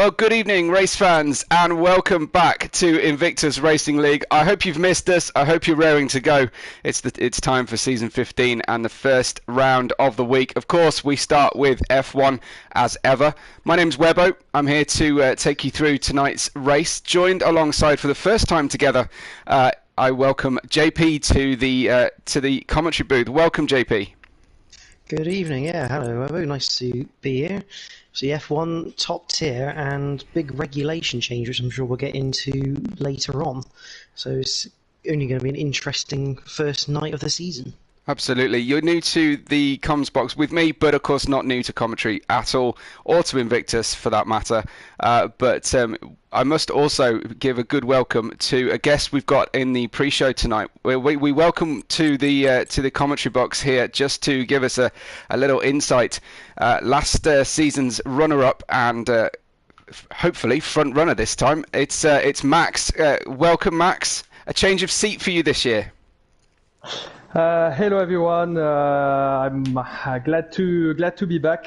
Well, good evening, race fans, and welcome back to Invictus Racing League. I hope you've missed us. I hope you're raring to go. It's time for season 15 and the first round of the week. Of course, we start with F1 as ever. My name's Webbo. I'm here to take you through tonight's race. Joined alongside for the first time together, I welcome JP to the commentary booth. Welcome, JP. Good evening. Yeah, hello. Very nice to be here. So the F1 top tier and big regulation change, which I'm sure we'll get into later on. So it's only going to be an interesting first night of the season. Absolutely. You're new to the comms box with me, but of course not new to commentary at all, or to Invictus for that matter. But I must also give a good welcome to a guest we've got in the pre-show tonight. We welcome to the commentary box here just to give us a little insight. Last season's runner-up and hopefully front runner this time. It's Max. Welcome, Max. A change of seat for you this year. Hello everyone. I'm glad to be back.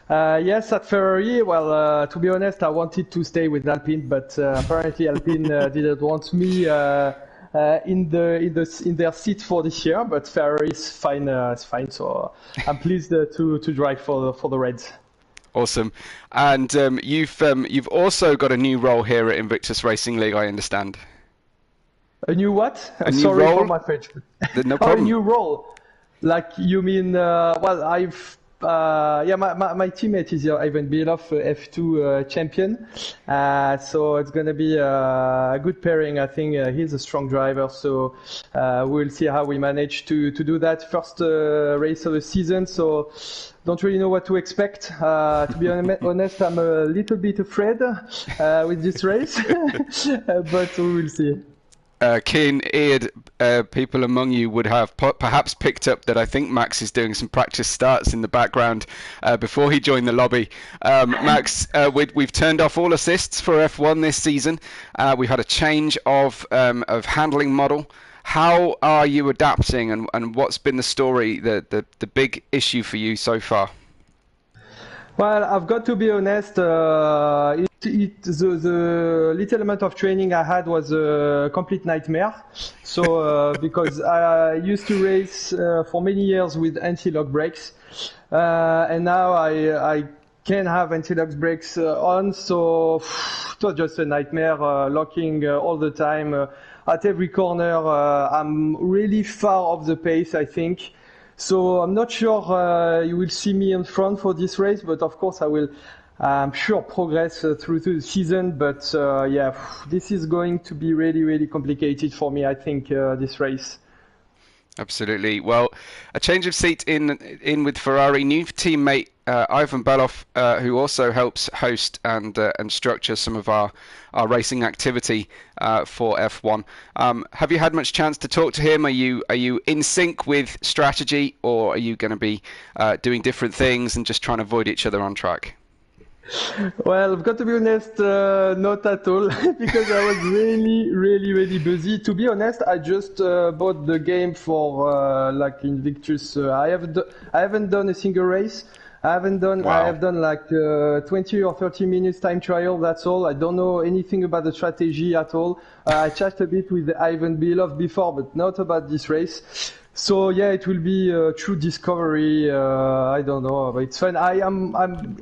Yes, at Ferrari. Well, to be honest, I wanted to stay with Alpine, but apparently Alpine didn't want me in their seat for this year. But Ferrari is fine. It's fine. So I'm pleased to drive for the Reds. Awesome. And you've also got a new role here at Invictus Racing League, I understand. A new what? A new Sorry role? for my French. No problem. Oh, a new role. Like you mean? Well, I've my teammate is Ivan Bilov, F2 champion. So it's gonna be a good pairing. I think he's a strong driver. So we'll see how we manage to do that first race of the season. So don't really know what to expect. To be honest, I'm a little bit afraid with this race, but we will see. Keen-eared people among you would have perhaps picked up that I think Max is doing some practice starts in the background before he joined the lobby. Max, we've turned off all assists for F1 this season. We've had a change of handling model. How are you adapting, and what's been the story, the big issue for you so far? Well, I've got to be honest, the little amount of training I had was a complete nightmare. So, because I used to race for many years with anti-lock brakes, and now I can have anti-lock brakes on, so it was just a nightmare, locking all the time. At every corner, I'm really far off the pace, I think. So I'm not sure you will see me in front for this race, but of course I will, I'm sure, progress through the season. But yeah, this is going to be really, really complicated for me, I think, this race. Absolutely. Well, a change of seat in with Ferrari. New teammate Ivan Belov, who also helps host and structure some of our racing activity for F1. Have you had much chance to talk to him? Are you in sync with strategy, or are you going to be doing different things and just trying to avoid each other on track? Well, I've got to be honest, not at all, because I was really busy. To be honest, I just bought the game for like Invictus. I haven't done a single race. I have done like 20 or 30 minutes time trial. That's all. I don't know anything about the strategy at all. I chatted a bit with Ivan Bilov before, but not about this race. So yeah, it will be a true discovery. I don't know, but it's fun.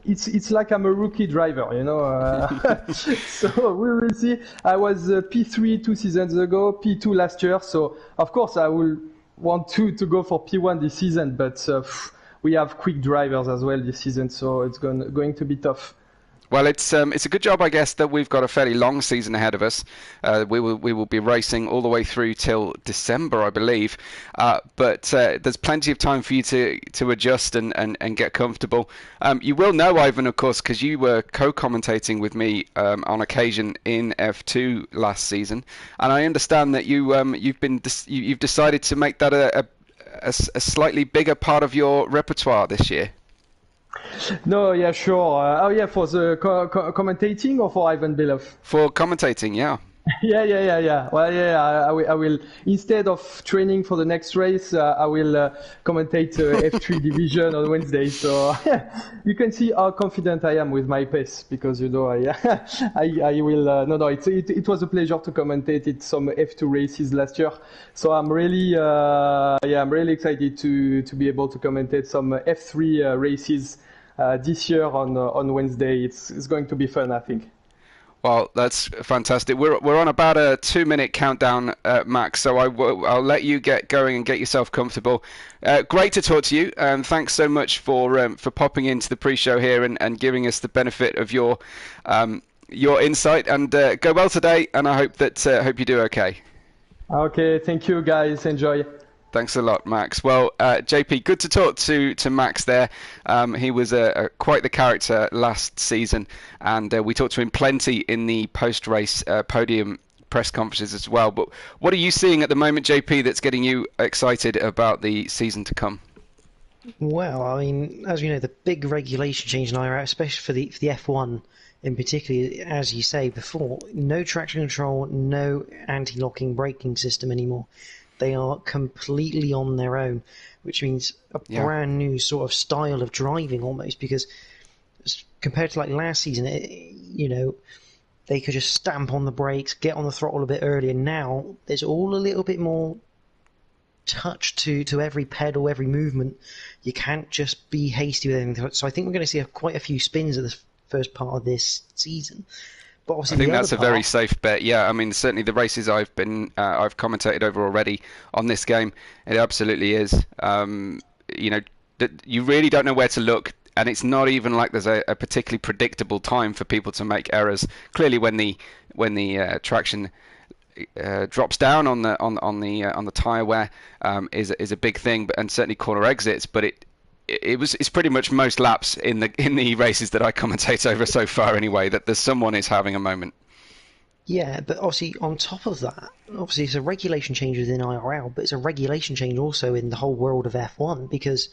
It's like I'm a rookie driver, you know. So we will see. I was P3 2 seasons ago, P2 last year. So of course I will want to go for P1 this season, but we have quick drivers as well this season, so it's going to be tough. Well, it's a good job, I guess, that we've got a fairly long season ahead of us. We will be racing all the way through till December, I believe. But there's plenty of time for you to adjust and get comfortable. You will know, Ivan, of course, because you were co-commentating with me on occasion in F2 last season, and I understand that you've decided to make that a slightly bigger part of your repertoire this year. No, yeah, sure. Oh, yeah, for the commentating or for Ivan Bilov? For commentating, yeah. Yeah. Well, yeah, I will, instead of training for the next race, I will commentate F3 division on Wednesday. So you can see how confident I am with my pace, because I will. No, it was a pleasure to commentate it some F2 races last year. So I'm really, I'm really excited to be able to commentate some F3 races this year on Wednesday. It's going to be fun, I think. Well, that's fantastic. We're on about a 2-minute countdown, Max. So I'll let you get going and get yourself comfortable. Great to talk to you. Thanks so much for popping into the pre-show here and giving us the benefit of your insight. And go well today. And I hope you do okay. Okay, thank you guys. Enjoy. Thanks a lot, Max. Well, JP, good to talk to Max there. He was quite the character last season, and we talked to him plenty in the post-race podium press conferences as well. But what are you seeing at the moment, JP, that's getting you excited about the season to come? Well, I mean, as we know, the big regulation change in IRL, especially for the F1 in particular, as you say before, no traction control, no anti-locking braking system anymore. They are completely on their own, which means a brand new sort of style of driving almost, because compared to like last season, they could just stamp on the brakes, get on the throttle a bit earlier. Now there's all a little bit more touch to every pedal, every movement. You can't just be hasty with anything. So I think we're going to see quite a few spins at the first part of this season. I think that's a very safe bet. Yeah, I mean, certainly the races I've commentated over already on this game, it absolutely is. You really don't know where to look, and it's not even like there's a particularly predictable time for people to make errors. Clearly, when the traction drops down on the tire wear is a big thing, and certainly corner exits, but it's pretty much most laps in the races that I commentate over so far anyway that someone is having a moment. Yeah, but obviously on top of that, obviously it's a regulation change within IRL, but it's a regulation change also in the whole world of F1, because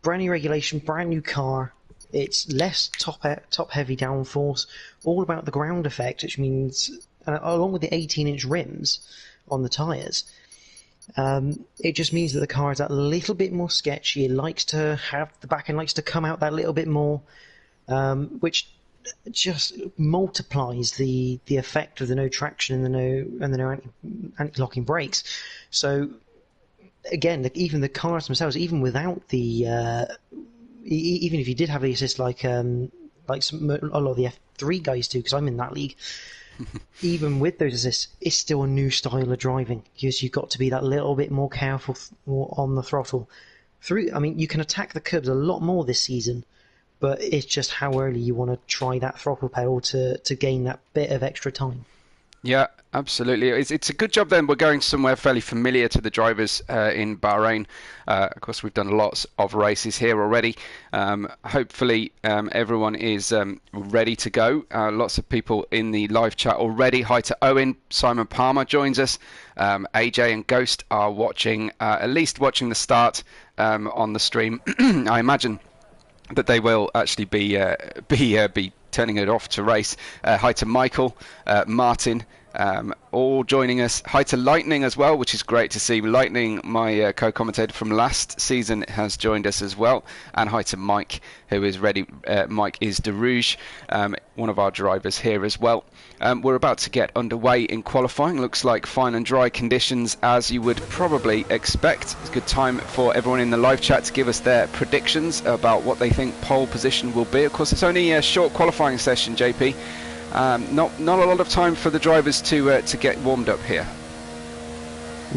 brand new regulation, brand new car, it's less top heavy downforce, all about the ground effect, which means along with the 18-inch rims on the tyres. It just means that the car is that little bit more sketchy. It likes to have the back end likes to come out that little bit more, which just multiplies the effect of the no traction and the no anti-locking brakes. So again, even the cars themselves, even without the even if you did have the assist like a lot of the F3 guys do, because I'm in that league. Even with those assists, it's still a new style of driving, because you've got to be that little bit more careful on the throttle. I mean, you can attack the curbs a lot more this season, but it's just how early you want to try that throttle pedal to gain that bit of extra time. Yeah, absolutely. It's a good job then. We're going somewhere fairly familiar to the drivers in Bahrain. Of course, we've done lots of races here already. Hopefully, everyone is ready to go. Lots of people in the live chat already. Hi to Owen. Simon Palmer joins us. AJ and Ghost are watching, at least watching the start on the stream. I imagine that they will actually be turning it off to race. Hi to Michael, Martin, all joining us. Hi to Lightning as well, which is great to see. Lightning, my co-commentator from last season, has joined us as well. And hi to Mike, who is ready. Mike is de Rouge, one of our drivers here as well. We're about to get underway in qualifying. Looks like fine and dry conditions, as you would probably expect. It's a good time for everyone in the live chat to give us their predictions about what they think pole position will be. Of course, it's only a short qualifying session, JP. Not a lot of time for the drivers to get warmed up here.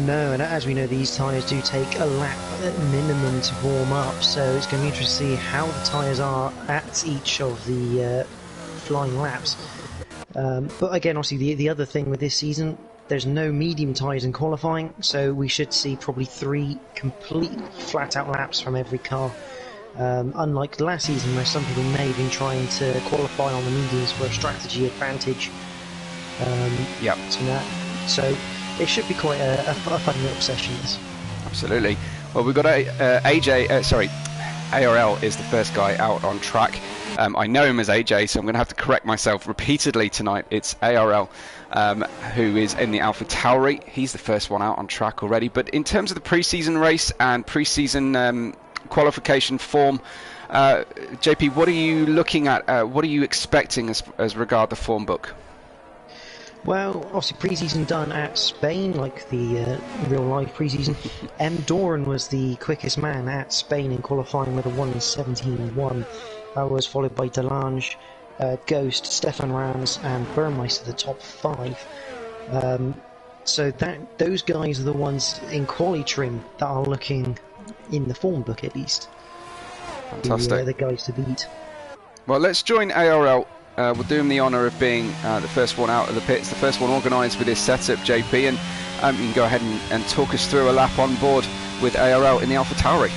No, and as we know, these tyres do take a lap at minimum to warm up, so it's going to be interesting to see how the tyres are at each of the flying laps. But again, obviously, the other thing with this season, there's no medium tyres in qualifying, so we should see probably 3 complete flat-out laps from every car. Unlike last season, where some people may have been trying to qualify on the mediums for a strategy advantage. So it should be quite a fun little session, this. Absolutely. Well, we've got ARL is the first guy out on track. I know him as AJ, so I'm going to have to correct myself repeatedly tonight. It's ARL. who is in the AlphaTauri. He's the first one out on track already. But in terms of the pre-season race and pre-season qualification form, JP, what are you looking at? What are you expecting as regard the form book? Well, obviously pre-season done at Spain, like the real life pre-season. Doran was the quickest man at Spain in qualifying with a 1:17.1. That was followed by Delange, Ghost, Stefan Rams and Burmeister, the top 5. So those guys are the ones in quali trim that are looking in the form book at least. Fantastic. The guys to beat. Well, let's join ARL. We'll do him the honour of being the first one out of the pits, the first one organised with his setup, JP, and you can go ahead and talk us through a lap on board with ARL in the AlphaTauri.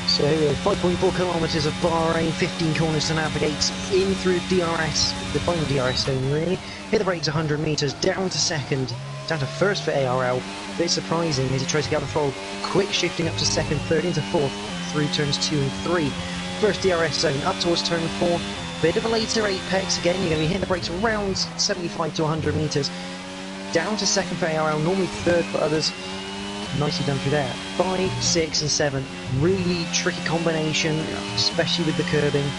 So 5.4 kilometres of Bahrain, 15 corners to navigate, in through DRS, the final DRS zone really. Hit the brakes 100 metres, down to second, down to first for ARL. A bit surprising as he tries to get the throttle, quick shifting up to second, third into fourth, through turns 2 and 3. First DRS zone, up towards turn 4. Bit of a later apex again, you're going to be hitting the brakes around 75 to 100 metres. Down to second for ARL, normally third for others. Nicely done through there. 5, 6 and 7. Really tricky combination, especially with the curbing.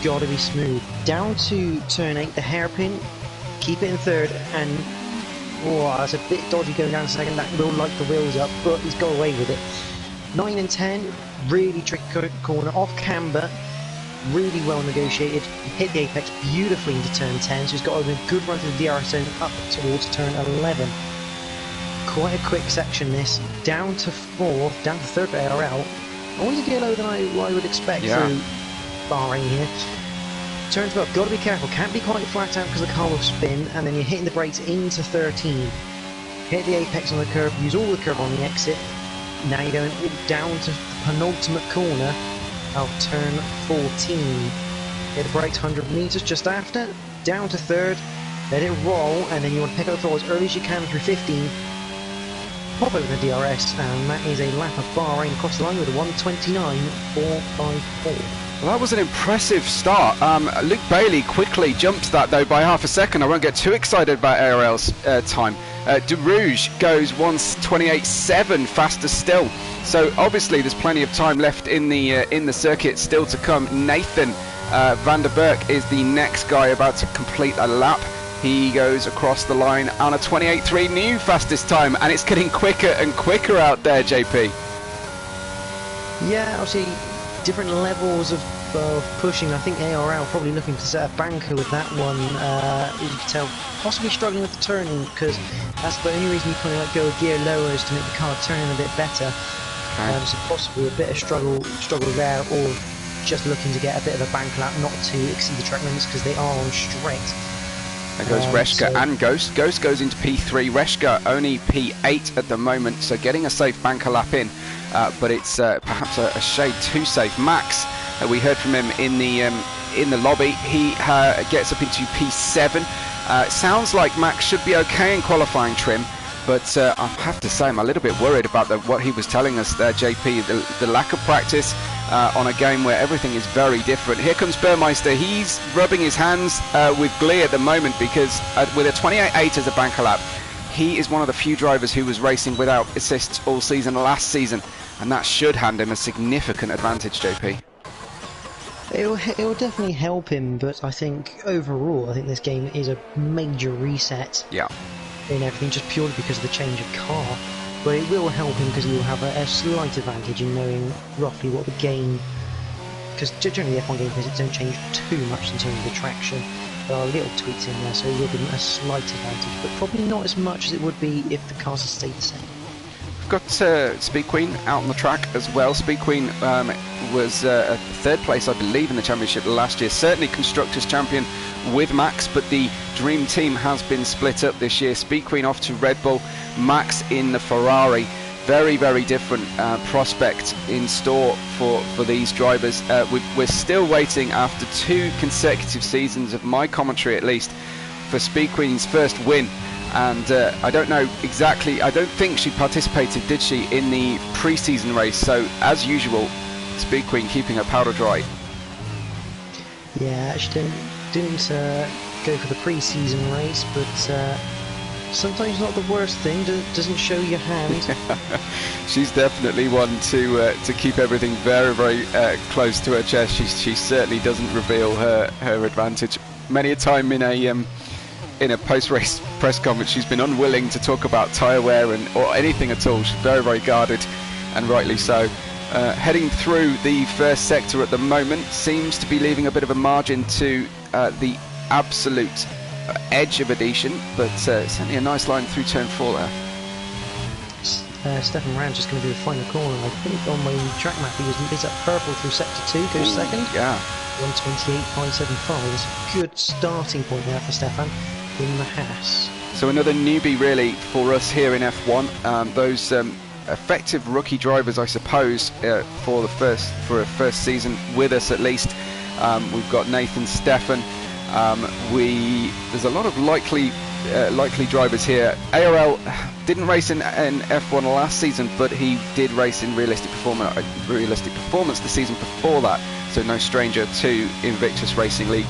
Gotta be smooth. Down to turn 8, the hairpin. Keep it in third, and that's a bit dodgy going down to second. That will light the wheels up, but he's got away with it. 9 and 10, really tricky corner, off camber. Really well negotiated, hit the apex beautifully into turn 10, so he's got a good run through the DRS zone up towards turn 11. Quite a quick section this, down to 4th, down to 3rd for ARL. Always a gear lower than I would expect through Bahrain here. Turn 12, got to be careful, can't be quite flat out because the car will spin, and then you're hitting the brakes into 13. Hit the apex on the curb, use all the curb on the exit. Now you're going down to the penultimate corner of turn 14. Hit the brakes 100 metres just after, down to 3rd, let it roll, and then you want to pick up the throttle as early as you can through 15. Pop over the DRS, and that is a lap of Bahrain across the line with a 1:29.454. Well, that was an impressive start. Luke Bailey quickly jumped that though by half a second. I won't get too excited about ARL's time. De Rouge goes 1:28.7 faster still. So obviously there's plenty of time left in the circuit still to come. Nathan van der Berg is the next guy about to complete a lap. He goes across the line on a 28.3 new fastest time, and it's getting quicker and quicker out there, JP. Yeah, obviously different levels of pushing. I think ARL probably looking to set a banker with that one. As you can tell, possibly struggling with the turning, because that's the only reason you kind of like go a gear lower is to make the car turn a bit better. So possibly a bit of struggle there, or just looking to get a bit of a bank lap, not to exceed the track limits because they are on straight. There goes Reshka and Ghost. Ghost goes into P3. Reshka only P8 at the moment, so getting a safe banker lap in, but it's perhaps a shade too safe. Max, we heard from him in the lobby. He gets up into P7. Sounds like Max should be okay in qualifying trim, but I have to say I'm a little bit worried about what he was telling us there, JP. The lack of practice on a game where everything is very different. Here comes Burmeister. He's rubbing his hands with glee at the moment because with a 28.8 as a banker lap, he is one of the few drivers who was racing without assists all season last season, and that should hand him a significant advantage, JP. It will definitely help him, but I think overall, I think this game is a major reset. Yeah. In everything, just purely because of the change of car. But it will help him because he will have a slight advantage in knowing roughly what the game. Because generally the F1 game physics don't change too much in terms of the traction. There are little tweaks in there, so it will give him a slight advantage, but probably not as much as it would be if the cars had stayed the same. We've got Speed Queen out on the track as well. Speed Queen was a 3rd place, I believe, in the championship last year. Certainly Constructors champion with Max, but the Dream Team has been split up this year. Speed Queen off to Red Bull, Max in the Ferrari. Very, very different prospect in store for these drivers. We're still waiting, after 2 consecutive seasons of my commentary at least, for Speed Queen's first win. And I don't know exactly, I don't think she participated, did she, in the pre-season race? So, as usual, Speed Queen keeping her powder dry. Yeah, she didn't go for the pre-season race, but sometimes not the worst thing. Doesn't show your hand. She's definitely one to keep everything very, very close to her chest. She certainly doesn't reveal her advantage. Many a time in a post-race press conference, she's been unwilling to talk about tyre wear or anything at all. She's very, very guarded, and rightly so. Heading through the first sector at the moment, seems to be leaving a bit of a margin to the absolute edge of Adhesion, but certainly a nice line through turn 4 there. Stefan Rand's just going to do the final corner. I think on my track map he is up purple through sector 2, goes second. Yeah. 128.575 is a good starting point there for Stefan in the Haas. So another newbie really for us here in F1. Those effective rookie drivers, I suppose, for a first season with us at least. We've got Nathan, Stefan. There's a lot of likely drivers here. ARL didn't race in F1 last season, but he did race in realistic performance the season before that, so no stranger to Invictus Racing League.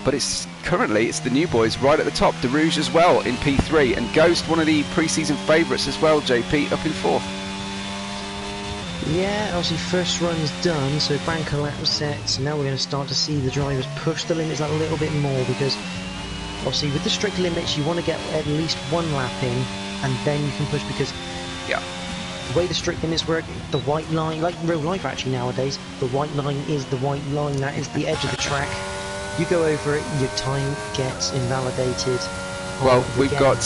But it's the new boys right at the top. DeRouge as well in P3, and Ghost, one of the pre-season favourites as well, JP, up in 4th. Yeah, obviously first run's done, so banker lap set. So now we're going to start to see the drivers push the limits a little bit more, because obviously with the strict limits you want to get at least one lap in, and then you can push, because the way the strict limits work, the white line, like in real life actually nowadays, the white line is the white line, that is the edge of the track. You go over it, your time gets invalidated. Well, we've got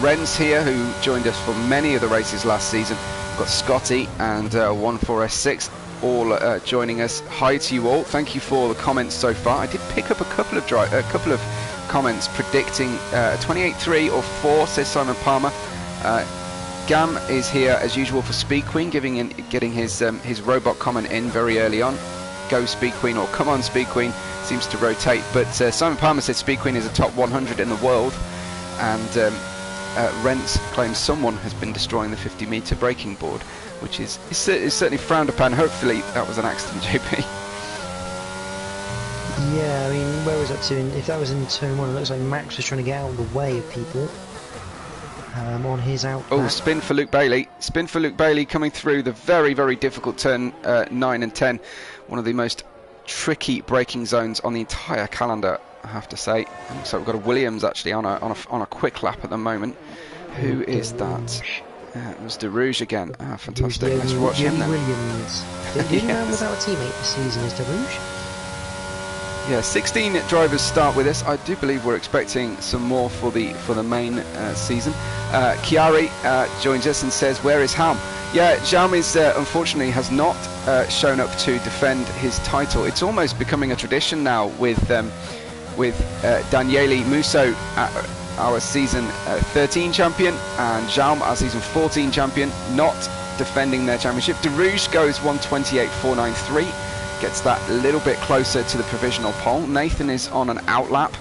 Renz here, who joined us for many of the races last season. We've got Scotty and 14S6 all joining us. Hi to you all. Thank you for the comments so far. I did pick up a couple of comments predicting 28.3 or 4, says Simon Palmer. Gam is here as usual for Speed Queen, getting his robot comment in very early on. Go Speed Queen, or come on Speed Queen, seems to rotate. But Simon Palmer said Speed Queen is a top 100 in the world, and Rents claims someone has been destroying the 50-meter braking board, which is certainly frowned upon. Hopefully that was an accident, JP. Yeah, I mean, where was that to? If that was in turn 1, it looks like Max was trying to get out of the way of people on his out. Oh, spin for Luke Bailey. Spin for Luke Bailey coming through the very, very difficult turn 9 and 10. One of the most tricky braking zones on the entire calendar, I have to say. So we've got a Williams actually on a quick lap at the moment. Who is that? It was DeRouge again. Ah, fantastic. Let's watch him then. Williams. The only man without a teammate this season is DeRouge. Yeah, 16 drivers start with us. I do believe we're expecting some more for the main season. Chiari joins us and says, "Where is Ham?" Yeah, Jaume is unfortunately has not shown up to defend his title. It's almost becoming a tradition now with Daniele Musso, our season 13 champion, and Jaume, our season 14 champion, not defending their championship. DeRouge goes 128.493. Gets that a little bit closer to the provisional pole. Nathan is on an outlap,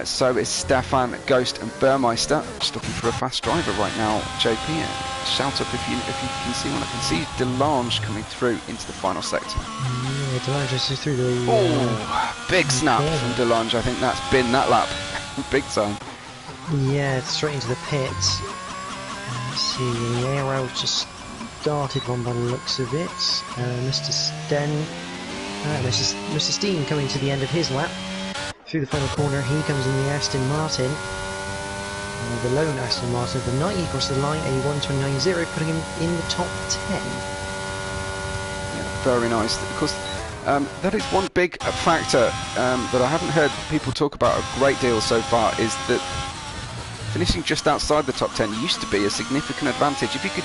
so is Stefan, Ghost and Burmeister. Just looking for a fast driver right now, JP. Shout up if you can see one. I can see Delange coming through into the final sector. Yeah, Delange is through the... Oh, big snap from Delange. I think that's been that lap. Big time. Yeah, straight into the pits. Let's see, the ARL just started one by the looks of it. Mr. Steen coming to the end of his lap. Through the final corner, he comes in the Aston Martin. The lone Aston Martin of the night. He crosses the line, a 129.0, putting him in the top 10. Yeah, very nice. Of course, that is one big factor that I haven't heard people talk about a great deal so far, is that finishing just outside the top 10 used to be a significant advantage. If you could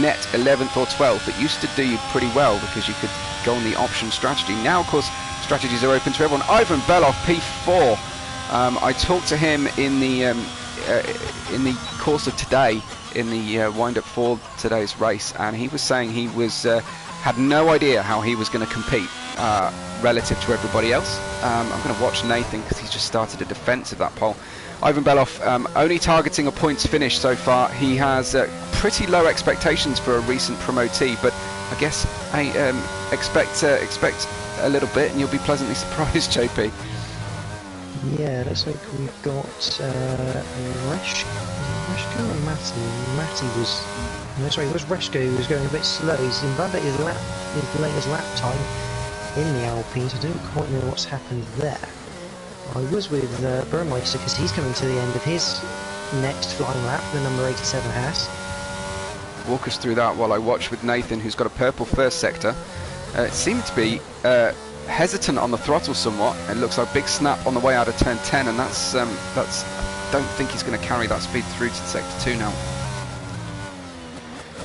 net 11th or 12th, it used to do you pretty well because you could go on the option strategy. Now, of course, strategies are open to everyone. Ivan Belov, P4. I talked to him in the course of today, in the wind-up for today's race, and he was saying he had no idea how he was going to compete relative to everybody else. I'm going to watch Nathan because he's just started a defence of that pole. Ivan Belov only targeting a points finish so far. He has pretty low expectations for a recent promotee, but I guess I expect a little bit, and you'll be pleasantly surprised, JP. Yeah, looks like we've got Reshko or Matty? Matty was... No, sorry, it was Reshko who was going a bit slow. He's invalidated his latest lap time in the Alpine, so I don't quite know what's happened there. I was with Burmeister because he's coming to the end of his next flying lap, the number 87 Haas. Walk us through that while I watch with Nathan, who's got a purple first sector. It seemed to be hesitant on the throttle somewhat. It looks like a big snap on the way out of turn 10, and that's I don't think he's going to carry that speed through to sector 2 now.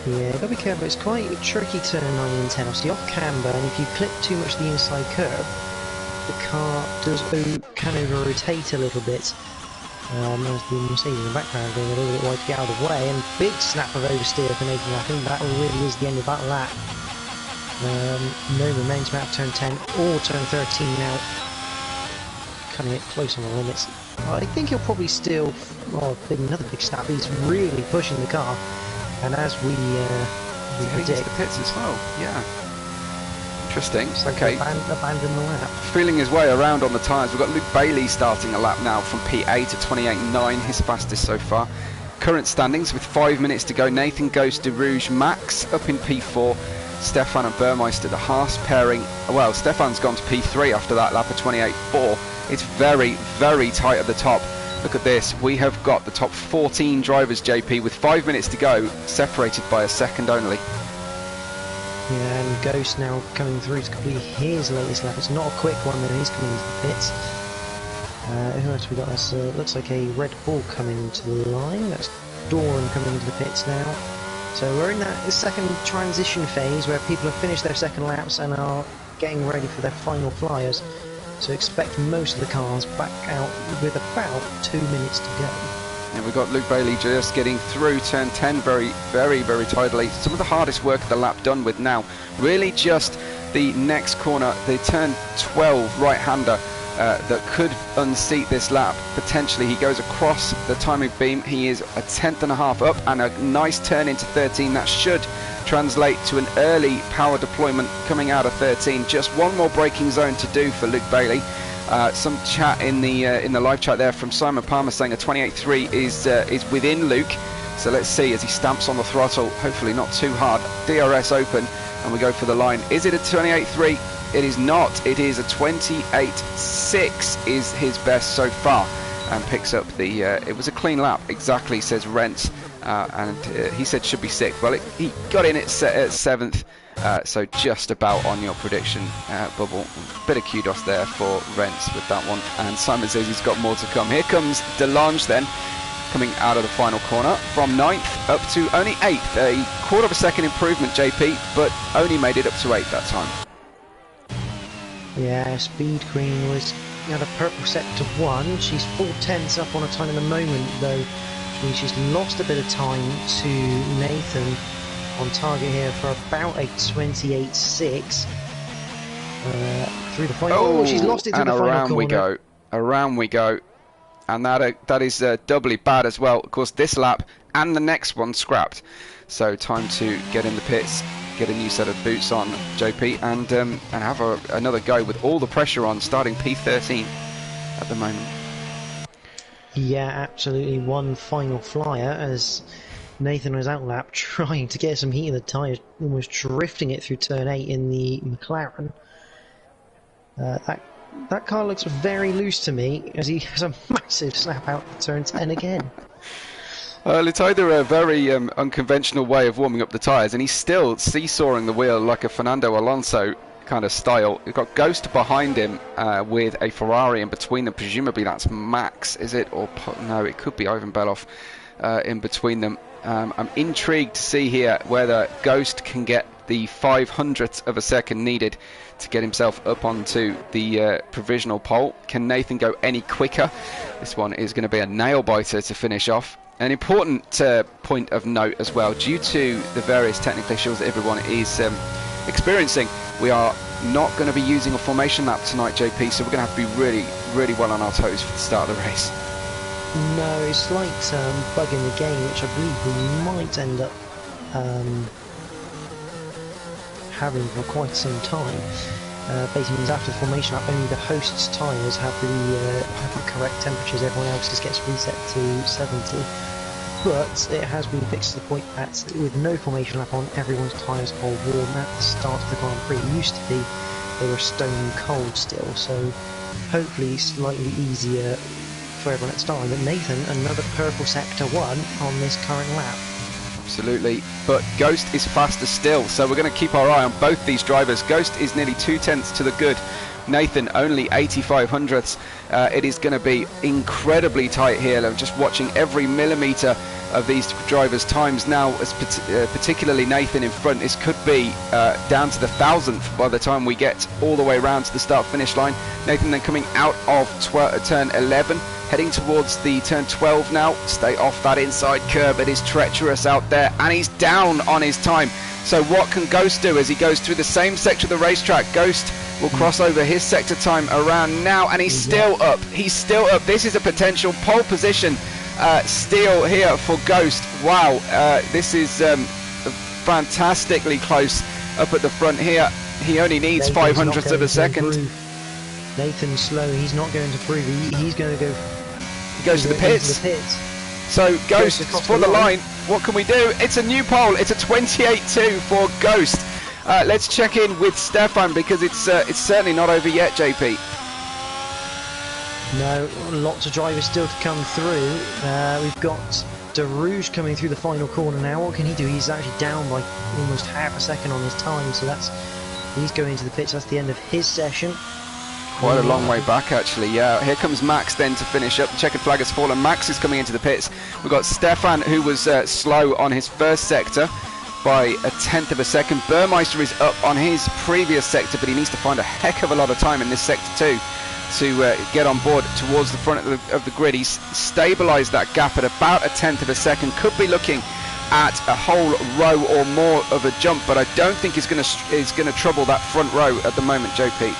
Yeah, gotta be careful. It's quite a tricky turn 9 and 10. Obviously off camber, and if you clip too much the inside curve, the car can over-rotate a little bit. As the Mercedes in the background going a little bit wide to get out of the way, and big snap of oversteer for Nathan. I think that really is the end of that lap. No momentum out of turn 10 or turn 13 now. Cutting it close on the limits. I think he'll probably still... Oh, another big snap. He's really pushing the car. And as we predict... the pits as well, yeah. Interesting, okay. Abandon the lap. Feeling his way around on the tyres, we've got Luke Bailey starting a lap now from P8 to 28.9, his fastest so far. Current standings with 5 minutes to go. Nathan Ghost de Rouge Max up in P4. Stefan and Burmeister, the Haas pairing. Well, Stefan's gone to P3 after that lap of 28.4. It's very, very tight at the top. Look at this. We have got the top 14 drivers, JP, with 5 minutes to go, separated by a second only. Yeah, and Ghost now coming through to complete his latest lap. It's not a quick one, though. He's coming into the pits. Who else we got? That's looks like a Red Bull coming into the line. That's Doran coming into the pits now. So we're in that second transition phase where people have finished their second laps and are getting ready for their final flyers. So expect most of the cars back out with about 2 minutes to go. And we've got Luke Bailey just getting through turn 10 very, very, very tidily. Some of the hardest work of the lap done with now. Really just the next corner, the turn 12 right-hander that could unseat this lap. Potentially he goes across the timing beam. He is a tenth and a half up and a nice turn into 13. That should translate to an early power deployment coming out of 13. Just one more braking zone to do for Luke Bailey. Some chat in the live chat there from Simon Palmer saying a 28.3 is within Luke. So let's see as he stamps on the throttle, hopefully not too hard. DRS open and we go for the line. Is it a 28.3? It is not. It is a 28.6 is his best so far, and picks up the it was a clean lap exactly, says Rents, and he said should be 6th. Well, he got in at 7th, so just about on your prediction, Bubble. Bit of kudos there for Rents with that one, and Simon says he's got more to come. Here comes Delange then, coming out of the final corner from 9th up to only 8th, a quarter of a second improvement, JP, but only made it up to 8th that time. Yeah, Speed Queen was at a purple sector 1. She's 4/10 up on a time at the moment, though, which means she's lost a bit of time to Nathan on target here for about a 28.6 through the final. Oh, she's lost it through the final corner. Around we go, and that is doubly bad as well. Of course, this lap and the next one scrapped, so time to get in the pits, get a new set of boots on, JP, and have another go with all the pressure on, starting P13 at the moment. Yeah, absolutely. One final flyer as Nathan was outlapped trying to get some heat in the tyres, almost drifting it through turn 8 in the McLaren. That car looks very loose to me as he has a massive snap out of turn 10 again. Well, it's either a very unconventional way of warming up the tyres, and he's still seesawing the wheel like a Fernando Alonso kind of style. You've got Ghost behind him with a Ferrari in between them. Presumably that's Max, is it? Or no, it could be Ivan Beloff in between them. I'm intrigued to see here whether Ghost can get the 500th of a second needed to get himself up onto the provisional pole. Can Nathan go any quicker? This one is going to be a nail-biter to finish off. An important point of note as well, due to the various technical issues that everyone is experiencing, we are not going to be using a formation lap tonight, JP, so we're going to have to be really, really well on our toes for the start of the race. No, it's a slight bug in the game, which I believe we might end up having for quite some time. Basically means after the formation lap, only the host's tyres have the correct temperatures. Everyone else's gets reset to 70. But it has been fixed to the point that with no formation lap on, everyone's tyres are warm at the start of the Grand Prix. It used to be they were stone cold still, so hopefully slightly easier for everyone at the start. But Nathan, another purple sector 1 on this current lap. Absolutely, but Ghost is faster still, so we're going to keep our eye on both these drivers. Ghost is nearly 2/10 to the good. Nathan only 85 hundredths. It is going to be incredibly tight here. I'm just watching every millimetre of these drivers' times now, as particularly Nathan in front. This could be down to the thousandth by the time we get all the way around to the start-finish line. Nathan then coming out of turn 11, heading towards the turn 12 now. Stay off that inside curb. It is treacherous out there, and he's down on his time. So what can Ghost do as he goes through the same sector of the racetrack? Ghost will cross over his sector time around now, and he's still up. He's still up. This is a potential pole position steal here for Ghost. Wow, this is fantastically close up at the front here. He only needs 500ths of a second. Nathan's slow. He's not going to prove. He's going to go. He goes to the pits. So Ghost for the line. What can we do? It's a new pole. It's a 28.2 for Ghost. Let's check in with Stefan because it's certainly not over yet, JP. No, lots of drivers still to come through. We've got DeRouge coming through the final corner now. What can he do? He's actually down by almost half a second on his time, so he's going into the pits. That's the end of his session. Quite a long way back, actually. Yeah, here comes Max then to finish up. The checkered flag has fallen. Max is coming into the pits. We've got Stefan, who was slow on his first sector by a tenth of a second. Burmeister is up on his previous sector, but he needs to find a heck of a lot of time in this sector too to get on board towards the front of the grid. He's stabilised that gap at about a tenth of a second. Could be looking at a whole row or more of a jump, but I don't think he's going to trouble that front row at the moment, JP.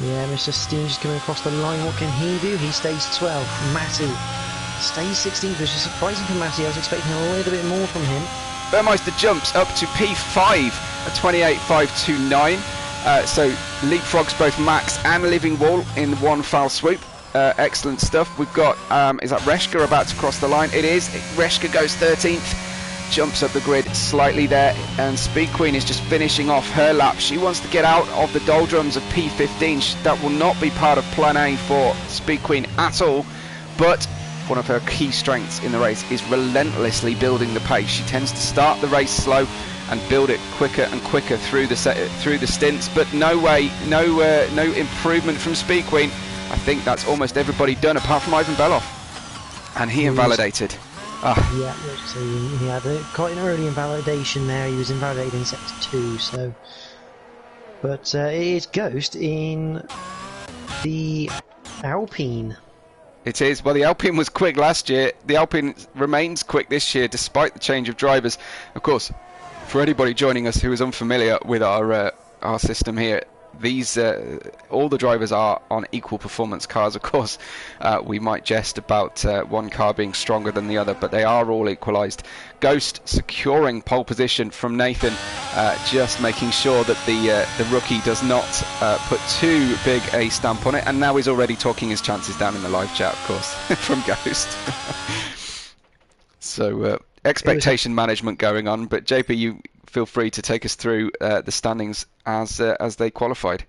Yeah, Mr. Steen just coming across the line. What can he do? He stays 12. Matty stays 16th, which is surprising for Matty. I was expecting a little bit more from him. Burmeister jumps up to P5 at 28.529. So leapfrogs both Max and Living Wall in one foul swoop. Excellent stuff. We've got, is that Reshka about to cross the line? It is. Reshka goes 13th. Jumps up the grid slightly there, and Speed Queen is just finishing off her lap. She wants to get out of the doldrums of P15. That will not be part of plan A for Speed Queen at all, but one of her key strengths in the race is relentlessly building the pace. She tends to start the race slow and build it quicker and quicker through the stints, but no improvement from Speed Queen. I think that's almost everybody done apart from Ivan Belov, and he invalidated. Yeah, so he had quite an early invalidation there. He was invalidated in sector 2, so. But it is Ghost in the Alpine. It is. Well, the Alpine was quick last year. The Alpine remains quick this year despite the change of drivers. Of course, for anybody joining us who is unfamiliar with our system here, these all the drivers are on equal performance cars. Of course, we might jest about one car being stronger than the other, but they are all equalised. Ghost securing pole position from Nathan, just making sure that the rookie does not put too big a stamp on it, and now he's already talking his chances down in the live chat, of course, from Ghost. So expectation management going on, but JP, you feel free to take us through the standings as they qualified.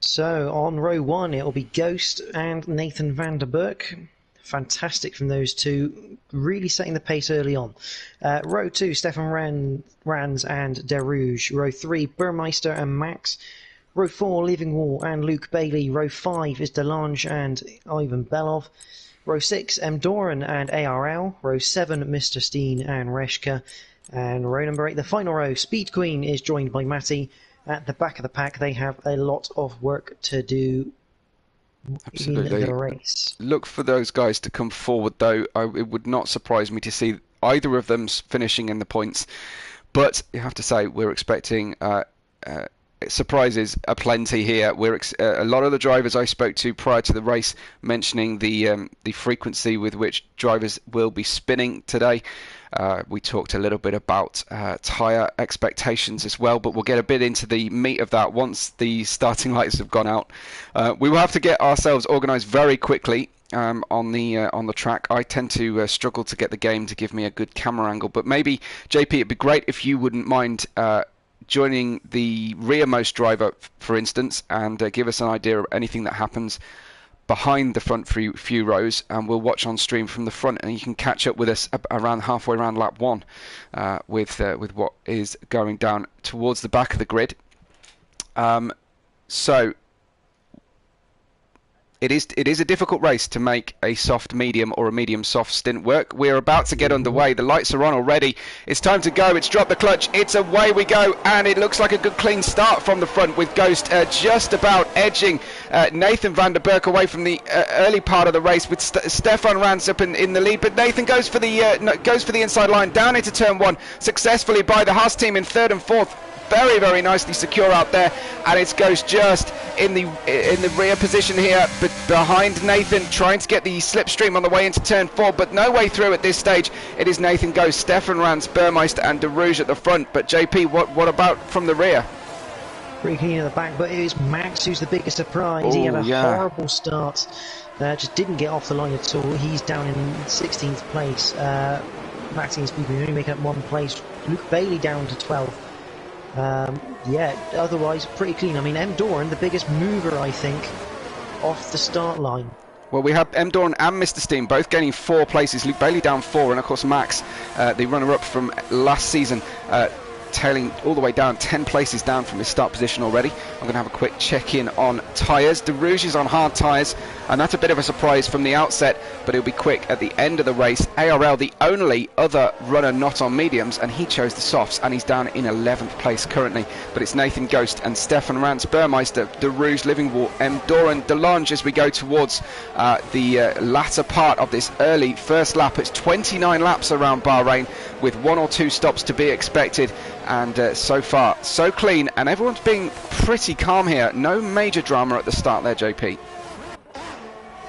So on row 1 it'll be Ghost and Nathan van der Burg. Fantastic from those two, really setting the pace early on. Row 2, Stefan Rands and DeRouge. Row 3, Burmeister and Max. Row 4, Living Wall and Luke Bailey. Row 5 is Delange and Ivan Belov. Row 6, M. Doran and ARL. Row 7, Mr. Steen and Reshka. And row number 8, the final row, Speed Queen is joined by Matty. At the back of the pack, they have a lot of work to do. Absolutely. In the race. Look for those guys to come forward, though. It would not surprise me to see either of them finishing in the points. But you have to say, we're expecting surprises aplenty here. A lot of the drivers I spoke to prior to the race mentioning the frequency with which drivers will be spinning today. We talked a little bit about tyre expectations as well, but we'll get a bit into the meat of that once the starting lights have gone out. We will have to get ourselves organised very quickly on the track. I tend to struggle to get the game to give me a good camera angle, but maybe, JP, it'd be great if you wouldn't mind joining the rearmost driver, for instance, and give us an idea of anything that happens behind the front few rows, and we'll watch on stream from the front, and you can catch up with us around halfway around lap 1 with what is going down towards the back of the grid. So it is a difficult race to make a soft medium or a medium soft stint work. We're about to get underway. The lights are on already. It's time to go. It's dropped the clutch. It's away we go, and it looks like a good clean start from the front with Ghost just about edging Nathan van der Berg away from the early part of the race, with Stefan Rans up in the lead. But Nathan goes for the inside line down into turn 1 successfully by the Haas team in 3rd and 4th. Very, very nicely secure out there, and it's Ghost just in the rear position here, but behind Nathan, trying to get the slipstream on the way into turn 4, but no way through at this stage. It is Nathan Ghost, Stefan Rans, Burmeister and De Rouge at the front, but JP, what about from the rear? Pretty clean at the back, but it is Max who's the biggest surprise. He had a horrible start, just didn't get off the line at all. He's down in 16th place. Max and Speedway only make up 1 place. Luke Bailey down to 12th. Yeah, otherwise pretty clean. I mean, M. Doran, the biggest mover, I think, off the start line. Well, we have M. Doran and Mr. Steam both gaining 4 places. Luke Bailey down 4, and of course Max, the runner-up from last season, tailing all the way down 10 places down from his start position already. I'm going to have a quick check-in on tyres. De Rouge is on hard tyres, and that's a bit of a surprise from the outset, but it'll be quick at the end of the race. ARL, the only other runner not on mediums, and he chose the softs, and he's down in 11th place currently. But it's Nathan Ghost and Stefan Rans, Burmeister, De Rouge, Livingwall, M. Doran, DeLange as we go towards the latter part of this early first lap. It's 29 laps around Bahrain, with 1 or 2 stops to be expected, and so far so clean, and everyone's being pretty calm here. No major drama at the start there, JP.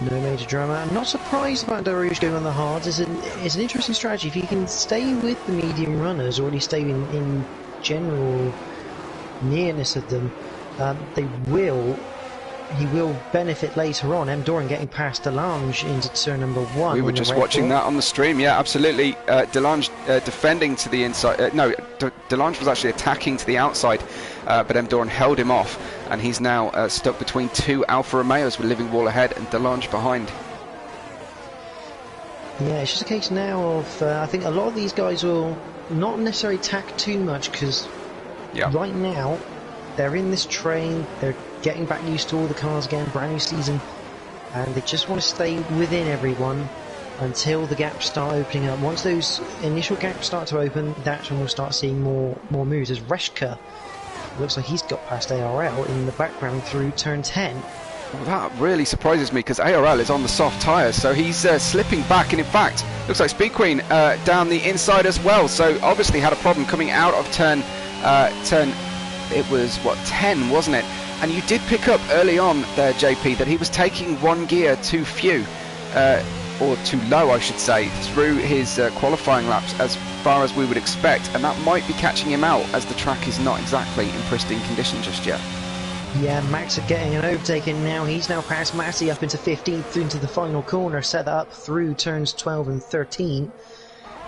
No major drama. I'm not surprised about De Rouge going on the hards. It's an interesting strategy. If he can stay with the medium runners, or at least stay in general nearness of them, he will benefit later on. M. Doran getting past DeLange into turn number 1. We were just watching that on the stream. Yeah, absolutely. DeLange defending to the inside. DeLange was actually attacking to the outside, but M. Doran held him off, and he's now stuck between 2 Alfa Romeos with Livingwall ahead and DeLange behind. Yeah, it's just a case now of I think a lot of these guys will not necessarily attack too much, because right now they're in this train, they're getting back used to all the cars again, brand new season, and they just want to stay within everyone until the gaps start opening up. Once those initial gaps start to open, that's when we'll start seeing more moves, as Reshka looks like he's got past ARL in the background through turn 10. Well, that really surprises me, because ARL is on the soft tyres, so he's slipping back, and in fact looks like Speed Queen down the inside as well, so obviously had a problem coming out of turn it was what, 10, wasn't it? And you did pick up early on there, JP, that he was taking 1 gear too few, or too low I should say, through his qualifying laps as far as we would expect, and that might be catching him out, as the track is not exactly in pristine condition just yet. Yeah, Max are getting an overtake in now. He's now past Matty up into 15th, into the final corner, set up through turns 12 and 13.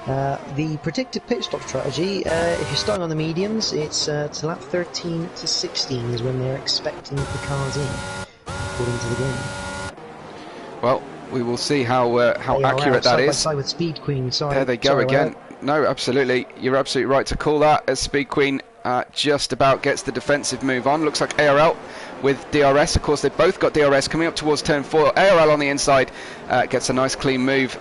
The predicted pit stop strategy, if you're starting on the mediums, it's to lap 13 to 16 is when they're expecting the cars in, according to the game. Well, we will see how accurate that is. Side by side with Speed Queen. Sorry, there they go again. No, absolutely. You're absolutely right to call that, as Speed Queen just about gets the defensive move on. Looks like ARL with DRS. Of course, they've both got DRS coming up towards turn 4. ARL on the inside gets a nice clean move.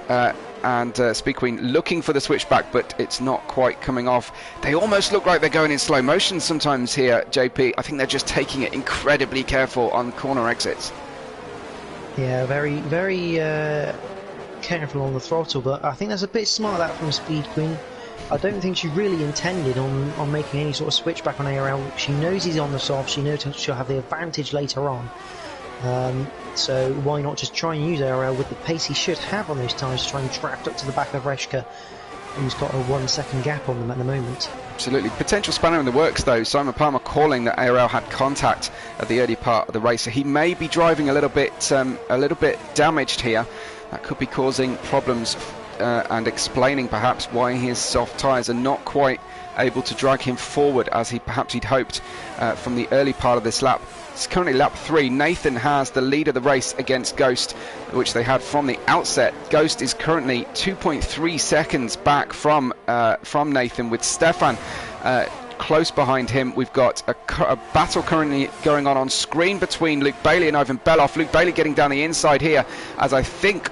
And Speed Queen looking for the switchback, but it's not quite coming off. They almost look like they're going in slow motion sometimes here, JP. I think they're just taking it incredibly careful on corner exits. Yeah, very, very careful on the throttle, but I think that's a bit smart that from Speed Queen. I don't think she really intended on making any sort of switch back on ARL. She knows he's on the soft, she knows she'll have the advantage later on. So why not just try and use ARL with the pace he should have on those tyres to try and draft up to the back of Reshka, who's got a 1 second gap on them at the moment. Absolutely. Potential spanner in the works though. Simon Palmer calling that ARL had contact at the early part of the race, so he may be driving a little bit damaged here. That could be causing problems and explaining perhaps why his soft tyres are not quite able to drag him forward as perhaps he'd hoped from the early part of this lap. It's currently lap 3. Nathan has the lead of the race against Ghost, which they had from the outset. Ghost is currently 2.3 seconds back from Nathan, with Stefan close behind him. We've got a battle currently going on screen between Luke Bailey and Ivan Beloff. Luke Bailey getting down the inside here, as I think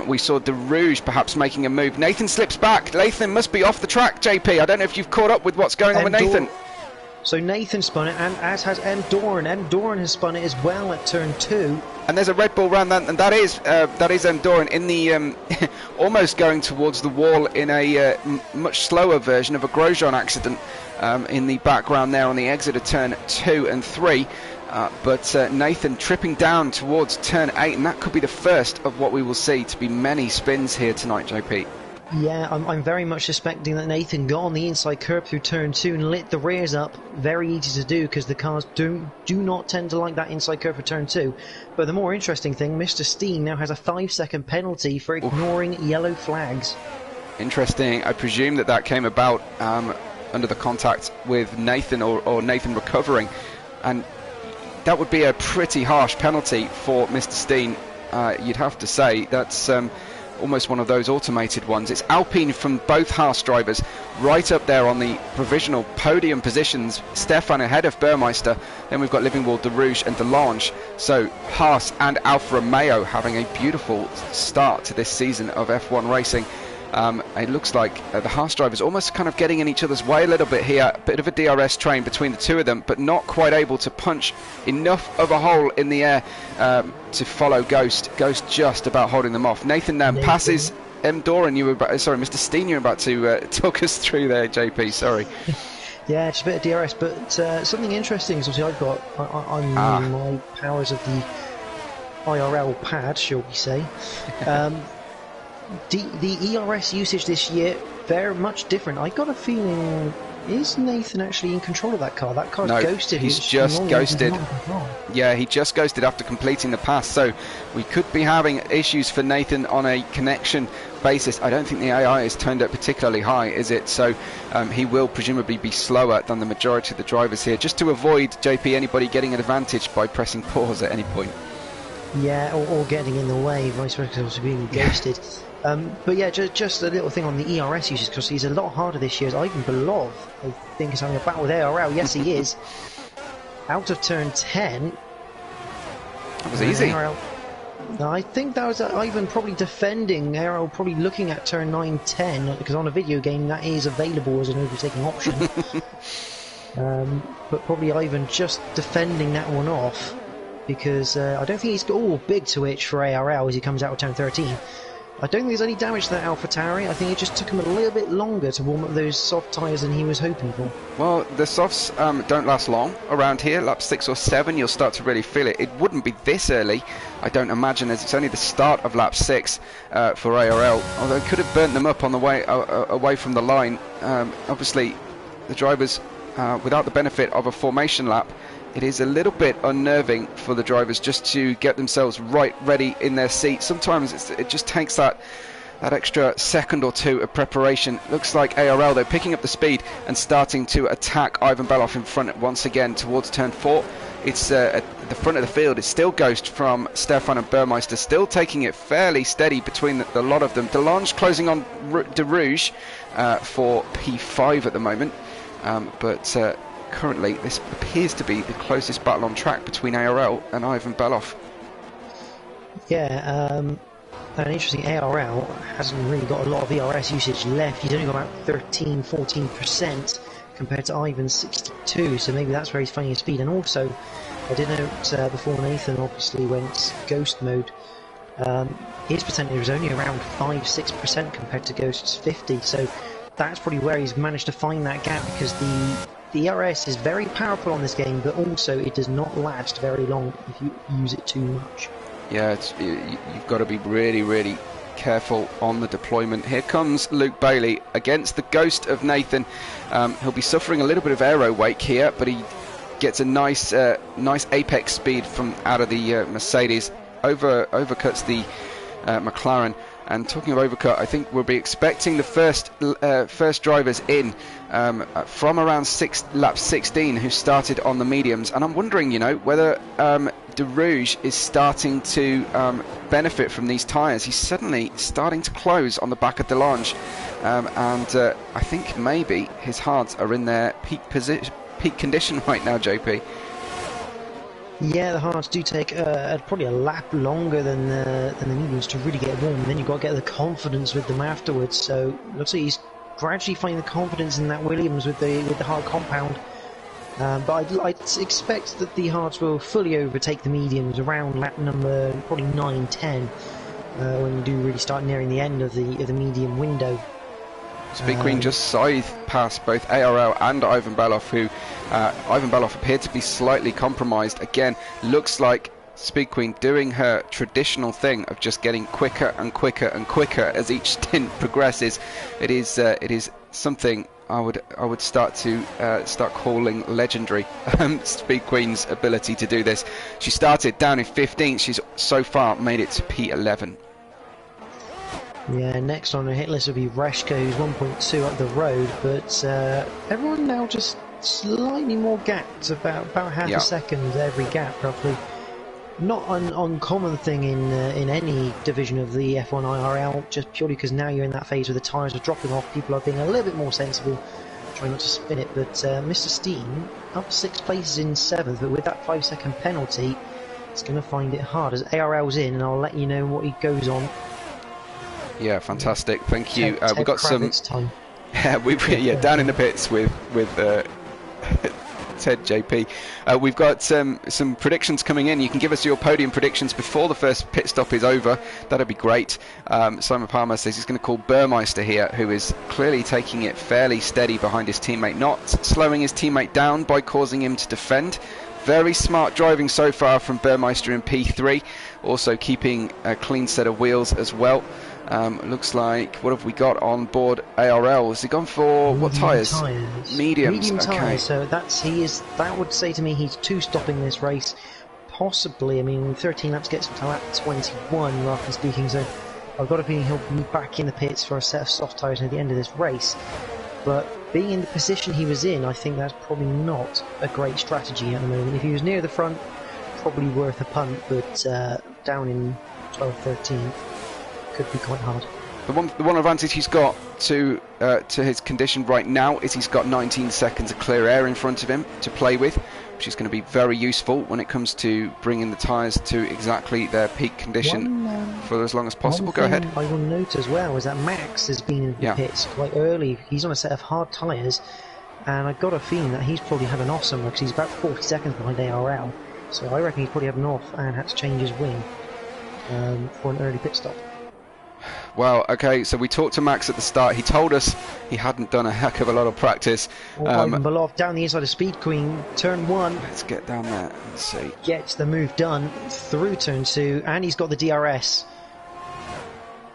we saw De Rouge perhaps making a move. Nathan slips back. Nathan must be off the track, JP. I don't know if you've caught up with what's going on with Nathan. So Nathan spun it, and as has M. Doran. M. Doran has spun it as well at turn 2. And there's a Red Bull round that, and that is M. Doran in the almost going towards the wall in a much slower version of a Grosjean accident in the background there on the exit of turn 2 and 3. But Nathan tripping down towards turn 8, and that could be the first of what we will see to be many spins here tonight, JP. Yeah, I'm very much suspecting that Nathan got on the inside curb through turn 2 and lit the rears up. Very easy to do because the cars do not tend to like that inside curb for turn 2. But the more interesting thing, Mr. Steen now has a 5-second penalty for ignoring yellow flags. Interesting. I presume that came about under the contact with Nathan or Nathan recovering. And that would be a pretty harsh penalty for Mr. Steen, you'd have to say. That's almost one of those automated ones. It's Alpine from both Haas drivers right up there on the provisional podium positions. Stefan ahead of Burmeister. Then we've got Livingwall, De Rouge and Delange. So Haas and Alfa Romeo having a beautiful start to this season of F1 racing. It looks like the Haas drivers almost kind of getting in each other's way a little bit here. A bit of a DRS train between the two of them, but not quite able to punch enough of a hole in the air to follow Ghost. Ghost just about holding them off. Nathan passes M. Doran. Mr. Steen, you were about to talk us through there, JP. Sorry. Yeah, just a bit of DRS, but something interesting is obviously I'm using my powers of the IRL pad, shall we say. The ERS usage this year, very much different. I got a feeling, is Nathan actually in control of that car? That car's ghosted. He's just ghosted. Yeah, he just ghosted after completing the pass. So we could be having issues for Nathan on a connection basis. I don't think the AI is turned up particularly high, is it? So he will presumably be slower than the majority of the drivers here, just to avoid, JP, anybody getting an advantage by pressing pause at any point. Yeah, or getting in the way, vice versa, because being ghosted. But yeah, just a little thing on the ERS usage, because he's a lot harder this year. Ivan Belov, I think, is having a battle with ARL. Yes, he is. Out of turn 10. That was easy. ARL, I think that was Ivan probably defending, ARL probably looking at turn 9-10, because on a video game that is available as an overtaking option. But probably Ivan just defending that one off, because I don't think he's got big switch for ARL as he comes out of turn 13. I don't think there's any damage to that AlphaTauri. I think it just took him a little bit longer to warm up those soft tyres than he was hoping for. Well, the softs don't last long around here. Lap 6 or 7 you'll start to really feel it. It wouldn't be this early, I don't imagine, as it's only the start of lap 6 for ARL, although it could have burnt them up on the way away from the line. Obviously the drivers, without the benefit of a formation lap, it is a little bit unnerving for the drivers just to get themselves ready in their seat. Sometimes it just takes that extra second or two of preparation. Looks like ARL, though, picking up the speed and starting to attack Ivan Beloff in front once again towards turn 4. It's at the front of the field. It's still Ghost from Stefan and Burmeister, still taking it fairly steady between the lot of them. Delange closing on De Rouge for P5 at the moment, but currently this appears to be the closest battle on track between ARL and Ivan Beloff. Yeah, and interesting, ARL hasn't really got a lot of ERS usage left. He's only got about 13-14% compared to Ivan's 62, so maybe that's where he's finding his speed. And also, I did note before Nathan obviously went ghost mode, his percentage was only around 5-6% compared to Ghost's 50, so that's probably where he's managed to find that gap, because the ERS is very powerful on this game, but also it does not last very long if you use it too much. Yeah, you've got to be really, really careful on the deployment. Here comes Luke Bailey against the ghost of Nathan. He'll be suffering a little bit of aero wake here, but he gets a nice apex speed from out of the Mercedes, overcuts the McLaren. And talking of overcut, I think we'll be expecting the first drivers in from around lap 16 who started on the mediums. And I'm wondering, you know, whether De Rouge is starting to benefit from these tyres. He's suddenly starting to close on the back of Delange, and I think maybe his hards are in their peak condition right now, JP. Yeah, the hards do take probably a lap longer than the mediums to really get warm. Then you've got to get the confidence with them afterwards. So looks like he's gradually finding the confidence in that Williams with the hard compound. But I'd expect that the hards will fully overtake the mediums around lap number probably 9-10 when you do really start nearing the end of the medium window. Speed Queen just scythed past both ARL and Ivan Beloff, who Ivan Beloff appeared to be slightly compromised. Again, looks like Speed Queen doing her traditional thing of just getting quicker and quicker and quicker as each stint progresses. It is something I would start calling legendary. Speed Queen's ability to do this. She started down in 15th. She's so far made it to P11. Yeah, next on the hit list will be Reshka, who's 1.2 up the road, but everyone now just slightly more gapped, about half a second every gap roughly. Not an uncommon thing in any division of the F1 IRL, just purely because now you're in that phase where the tyres are dropping off, people are being a little bit more sensible, trying not to spin it. But Mr. Steen up 6 places in 7th, but with that 5-second penalty, it's going to find it hard as ARL's in, and I'll let you know what he goes on. Yeah, fantastic. Thank you. Ted We've got Kravitz some. Time. Down in the pits with Ted JP. We've got some predictions coming in. You can give us your podium predictions before the first pit stop is over. That'd be great. Simon Palmer says he's going to call Burmeister here, who is clearly taking it fairly steady behind his teammate, not slowing his teammate down by causing him to defend. Very smart driving so far from Burmeister in P3, also keeping a clean set of wheels as well. Looks like, what have we got on board ARL? Has he gone for what tyres? Mediums. Medium okay. tyres. So that would say to me he's two-stopping this race. Possibly, I mean, 13 laps gets him to lap 21, roughly speaking. So I've got a feeling he'll be back in the pits for a set of soft tyres near the end of this race. But being in the position he was in, I think that's probably not a great strategy at the moment. If he was near the front, probably worth a punt, but down in 12th, 13th, could be quite hard. The one advantage he's got to his condition right now is he's got 19 seconds of clear air in front of him to play with, which is going to be very useful when it comes to bringing the tyres to exactly their peak condition for as long as possible. Go ahead. I will note as well is that Max has been in the pits quite early. He's on a set of hard tyres, and I've got a feeling that he's probably had an off somewhere because he's about 40 seconds behind ARL. So I reckon he's probably had an off and had to change his wing for an early pit stop. Well, okay, so we talked to Max at the start. He told us he hadn't done a heck of a lot of practice. Below down the inside of Speed Queen, turn 1. Let's get down there and see. Gets the move done through turn 2, and he's got the DRS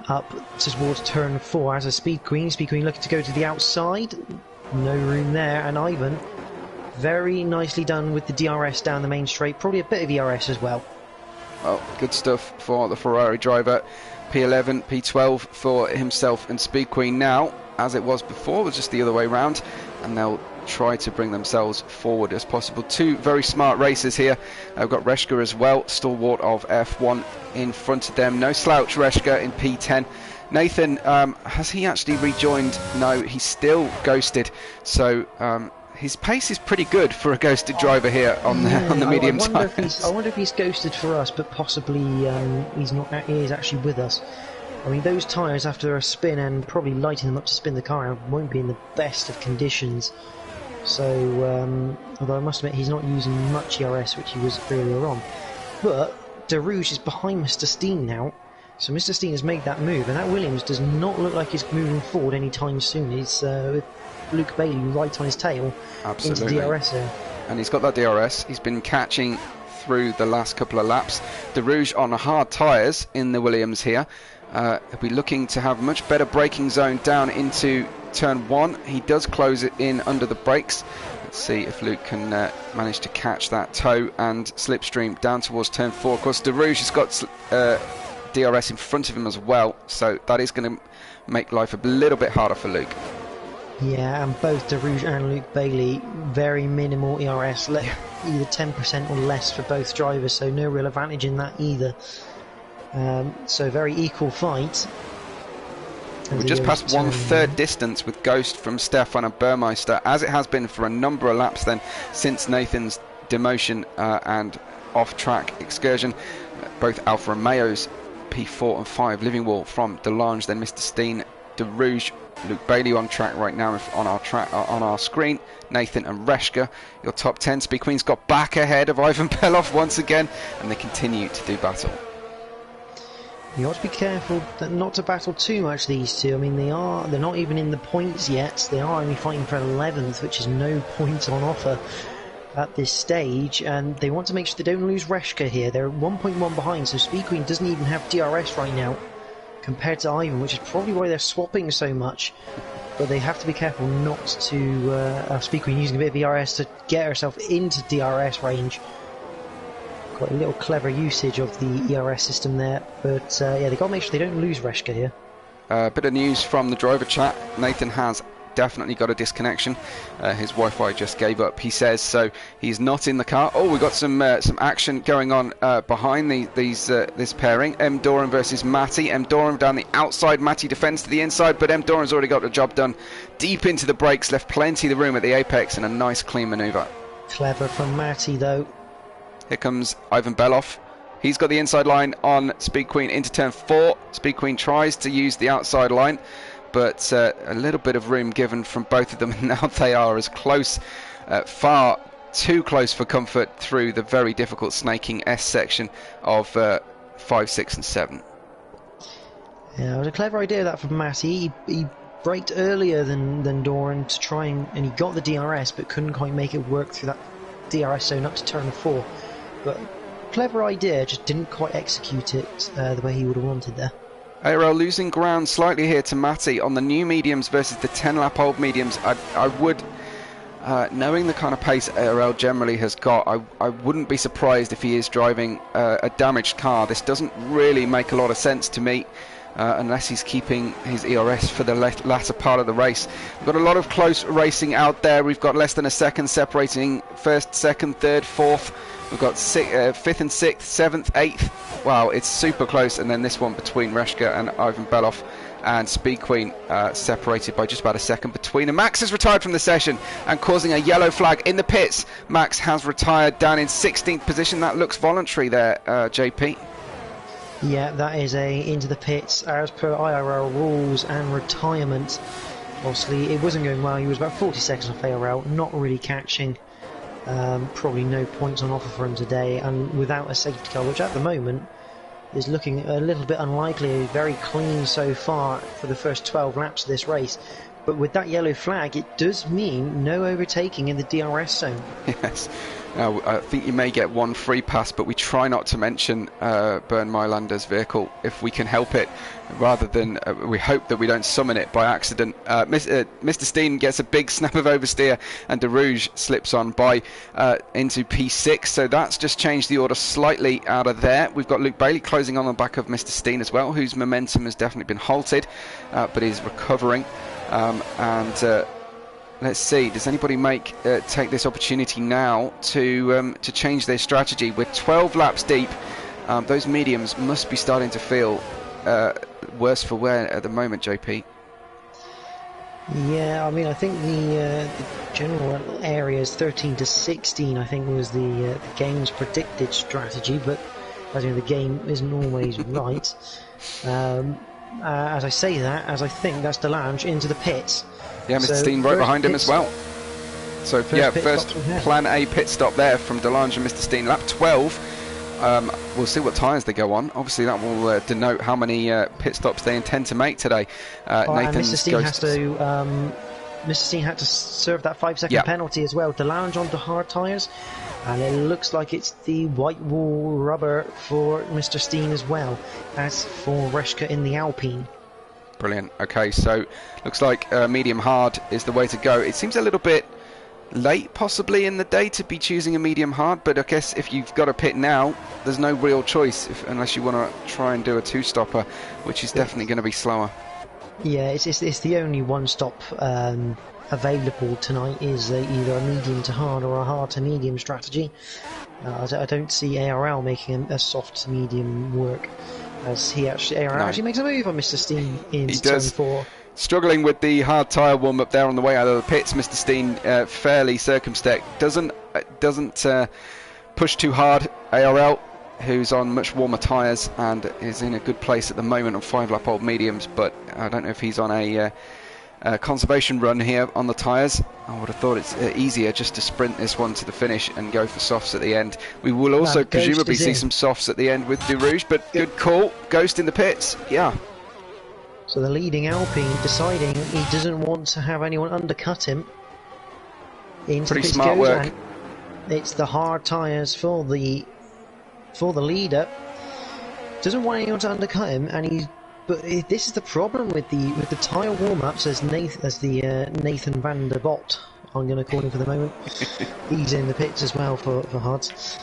up towards turn 4 as a Speed Queen. Speed Queen looking to go to the outside. No room there, and Ivan very nicely done with the DRS down the main straight. Probably a bit of ERS as well. Well, good stuff for the Ferrari driver. P11, P12 for himself and Speed Queen now, as it was before, was just the other way round, and they'll try to bring themselves forward as possible. Two very smart racers here. We've got Reshka as well, stalwart of F1 in front of them. No slouch, Reshka in P10. Nathan, has he actually rejoined? No, he's still ghosted, so his pace is pretty good for a ghosted driver here on the medium tyres. I wonder if he's ghosted for us, but possibly he's not. He is actually with us. I mean, those tyres after a spin and probably lighting them up to spin the car around won't be in the best of conditions. So, although I must admit he's not using much ERS, which he was earlier on. But De Rouge is behind Mr. Steen now, So Mr. Steen has made that move, and that Williams does not look like he's moving forward anytime soon. He's with Luke Bailey right on his tail. Absolutely. Into DRS there. And he's got that DRS. He's been catching through the last couple of laps. De Rouge on hard tyres in the Williams here. He'll be looking to have much better braking zone down into turn 1. He does close it in under the brakes. Let's see if Luke can manage to catch that toe and slipstream down towards turn 4. Of course, De Rouge has got DRS in front of him as well, so that is going to make life a little bit harder for Luke. Yeah, and both De Rouge and Luke Bailey, very minimal ERS, either 10% or less for both drivers, so no real advantage in that either. So very equal fight. We just passed 1/3 distance with Ghost from Stefan and Burmeister, as it has been for a number of laps then since Nathan's demotion and off-track excursion. Both Alfa Romeos P4 and 5, Livingwall from Delange, then Mr. Steen, De Rouge, Luke Bailey on track right now on our screen. Nathan and Reshka, your top 10. Speed Queen's got back ahead of Ivan Belov once again, and they continue to do battle. You ought to be careful not to battle too much, these two. I mean, they're not even in the points yet. They are only fighting for 11th, which is no point on offer at this stage, and they want to make sure they don't lose Reshka here. They're 1.1 behind, so Speed Queen doesn't even have DRS right now compared to Ivan, which is probably why they're swapping so much. But they have to be careful not to Speed Queen using a bit of ERS to get herself into DRS range. Quite a little clever usage of the ERS system there, but yeah, they've got to make sure they don't lose Reshka here. A bit of news from the driver chat. Nathan has definitely got a disconnection. His Wi-Fi just gave up, he says, so he's not in the car. Oh, we've got some action going on behind this pairing. M. Doran versus Matty. M. Doran down the outside, Matty defends to the inside, but M. Doran's already got the job done. Deep into the brakes, left plenty of room at the apex, and a nice clean manoeuvre. Clever from Matty though. Here comes Ivan Belov. He's got the inside line on Speed Queen into turn 4. Speed Queen tries to use the outside line, but a little bit of room given from both of them. Now they are as close, far too close for comfort through the very difficult snaking S section of 5, 6 and 7. Yeah, it was a clever idea that from Matty. He braked earlier than Doran to try and he got the DRS, but couldn't quite make it work through that DRS zone up to turn 4. But clever idea, just didn't quite execute it the way he would have wanted there. IRL losing ground slightly here to Matty on the new mediums versus the 10-lap old mediums. I would, knowing the kind of pace IRL generally has got, I wouldn't be surprised if he is driving a damaged car. This doesn't really make a lot of sense to me. Unless he's keeping his ERS for the latter part of the race. We've got a lot of close racing out there. We've got less than a second separating first, second, third, fourth. We've got 5th and 6th, 7th, 8th. Wow, it's super close. And then this one between Reshka and Ivan Belov and Speed Queen separated by just about a second between. And Max has retired from the session and causing a yellow flag in the pits. Max has retired down in 16th position. That looks voluntary there, JP. Yeah, that is a into the pits as per IRL rules and retirement. Obviously, it wasn't going well. He was about 40 seconds off IRL, not really catching. Probably no points on offer for him today, and without a safety car, which at the moment is looking a little bit unlikely. Very clean so far for the first 12 laps of this race. But with that yellow flag, it does mean no overtaking in the DRS zone. Yes. Now, I think you may get one free pass, but we try not to mention Bernd Mailander's vehicle if we can help it, rather than we hope that we don't summon it by accident. Mr. Steen gets a big snap of oversteer, and De Rouge slips on by into P6, so that's just changed the order slightly out of there. We've got Luke Bailey closing on the back of Mr. Steen as well, whose momentum has definitely been halted, but is recovering. Let's see, does anybody take this opportunity now to change their strategy? We're 12 laps deep. Those mediums must be starting to feel worse for wear at the moment, JP. Yeah, I mean, I think the general areas 13 to 16, I think, was the game's predicted strategy, but as you know, the game isn't always right. As I say that, as I think that's Delange into the pits. Yeah, Mr. Steen right behind him as well. So yeah, first plan A pit stop there from Delange and Mr. Steen. Lap 12. We'll see what tyres they go on. Obviously, that will denote how many pit stops they intend to make today. Mr. Steen has to. Mr. Steen had to serve that 5-second penalty as well to lounge onto hard tyres, and it looks like it's the white wall rubber for Mr. Steen as well as for Reshka in the Alpine. Brilliant. Okay, so looks like medium hard is the way to go. It seems a little bit late possibly in the day to be choosing a medium hard, but I guess if you've got a pit now, there's no real choice unless you want to try and do a two-stopper, which is definitely going to be slower. Yeah, it's the only one-stop available tonight is either a medium to hard or a hard to medium strategy. I don't see ARL making a soft to medium work, as ARL actually makes a move on Mr. Steen into turn 4. Struggling with the hard tyre warm-up there on the way out of the pits. Mr. Steen fairly circumspect, doesn't push too hard. ARL, who's on much warmer tyres and is in a good place at the moment on 5-lap-old mediums, but I don't know if he's on a conservation run here on the tyres. I would have thought it's easier just to sprint this one to the finish and go for softs at the end. We will also presumably see some softs at the end with Du Rouge, but good call. Ghost in the pits, yeah. So the leading Alpine deciding he doesn't want to have anyone undercut him. Pretty smart work. It's the hard tyres for the leader. Doesn't want anyone to undercut him, and but this is the problem with the tyre warm-ups, as Nathan van der Bot, I'm going to call him for the moment. He's in the pits as well for hards.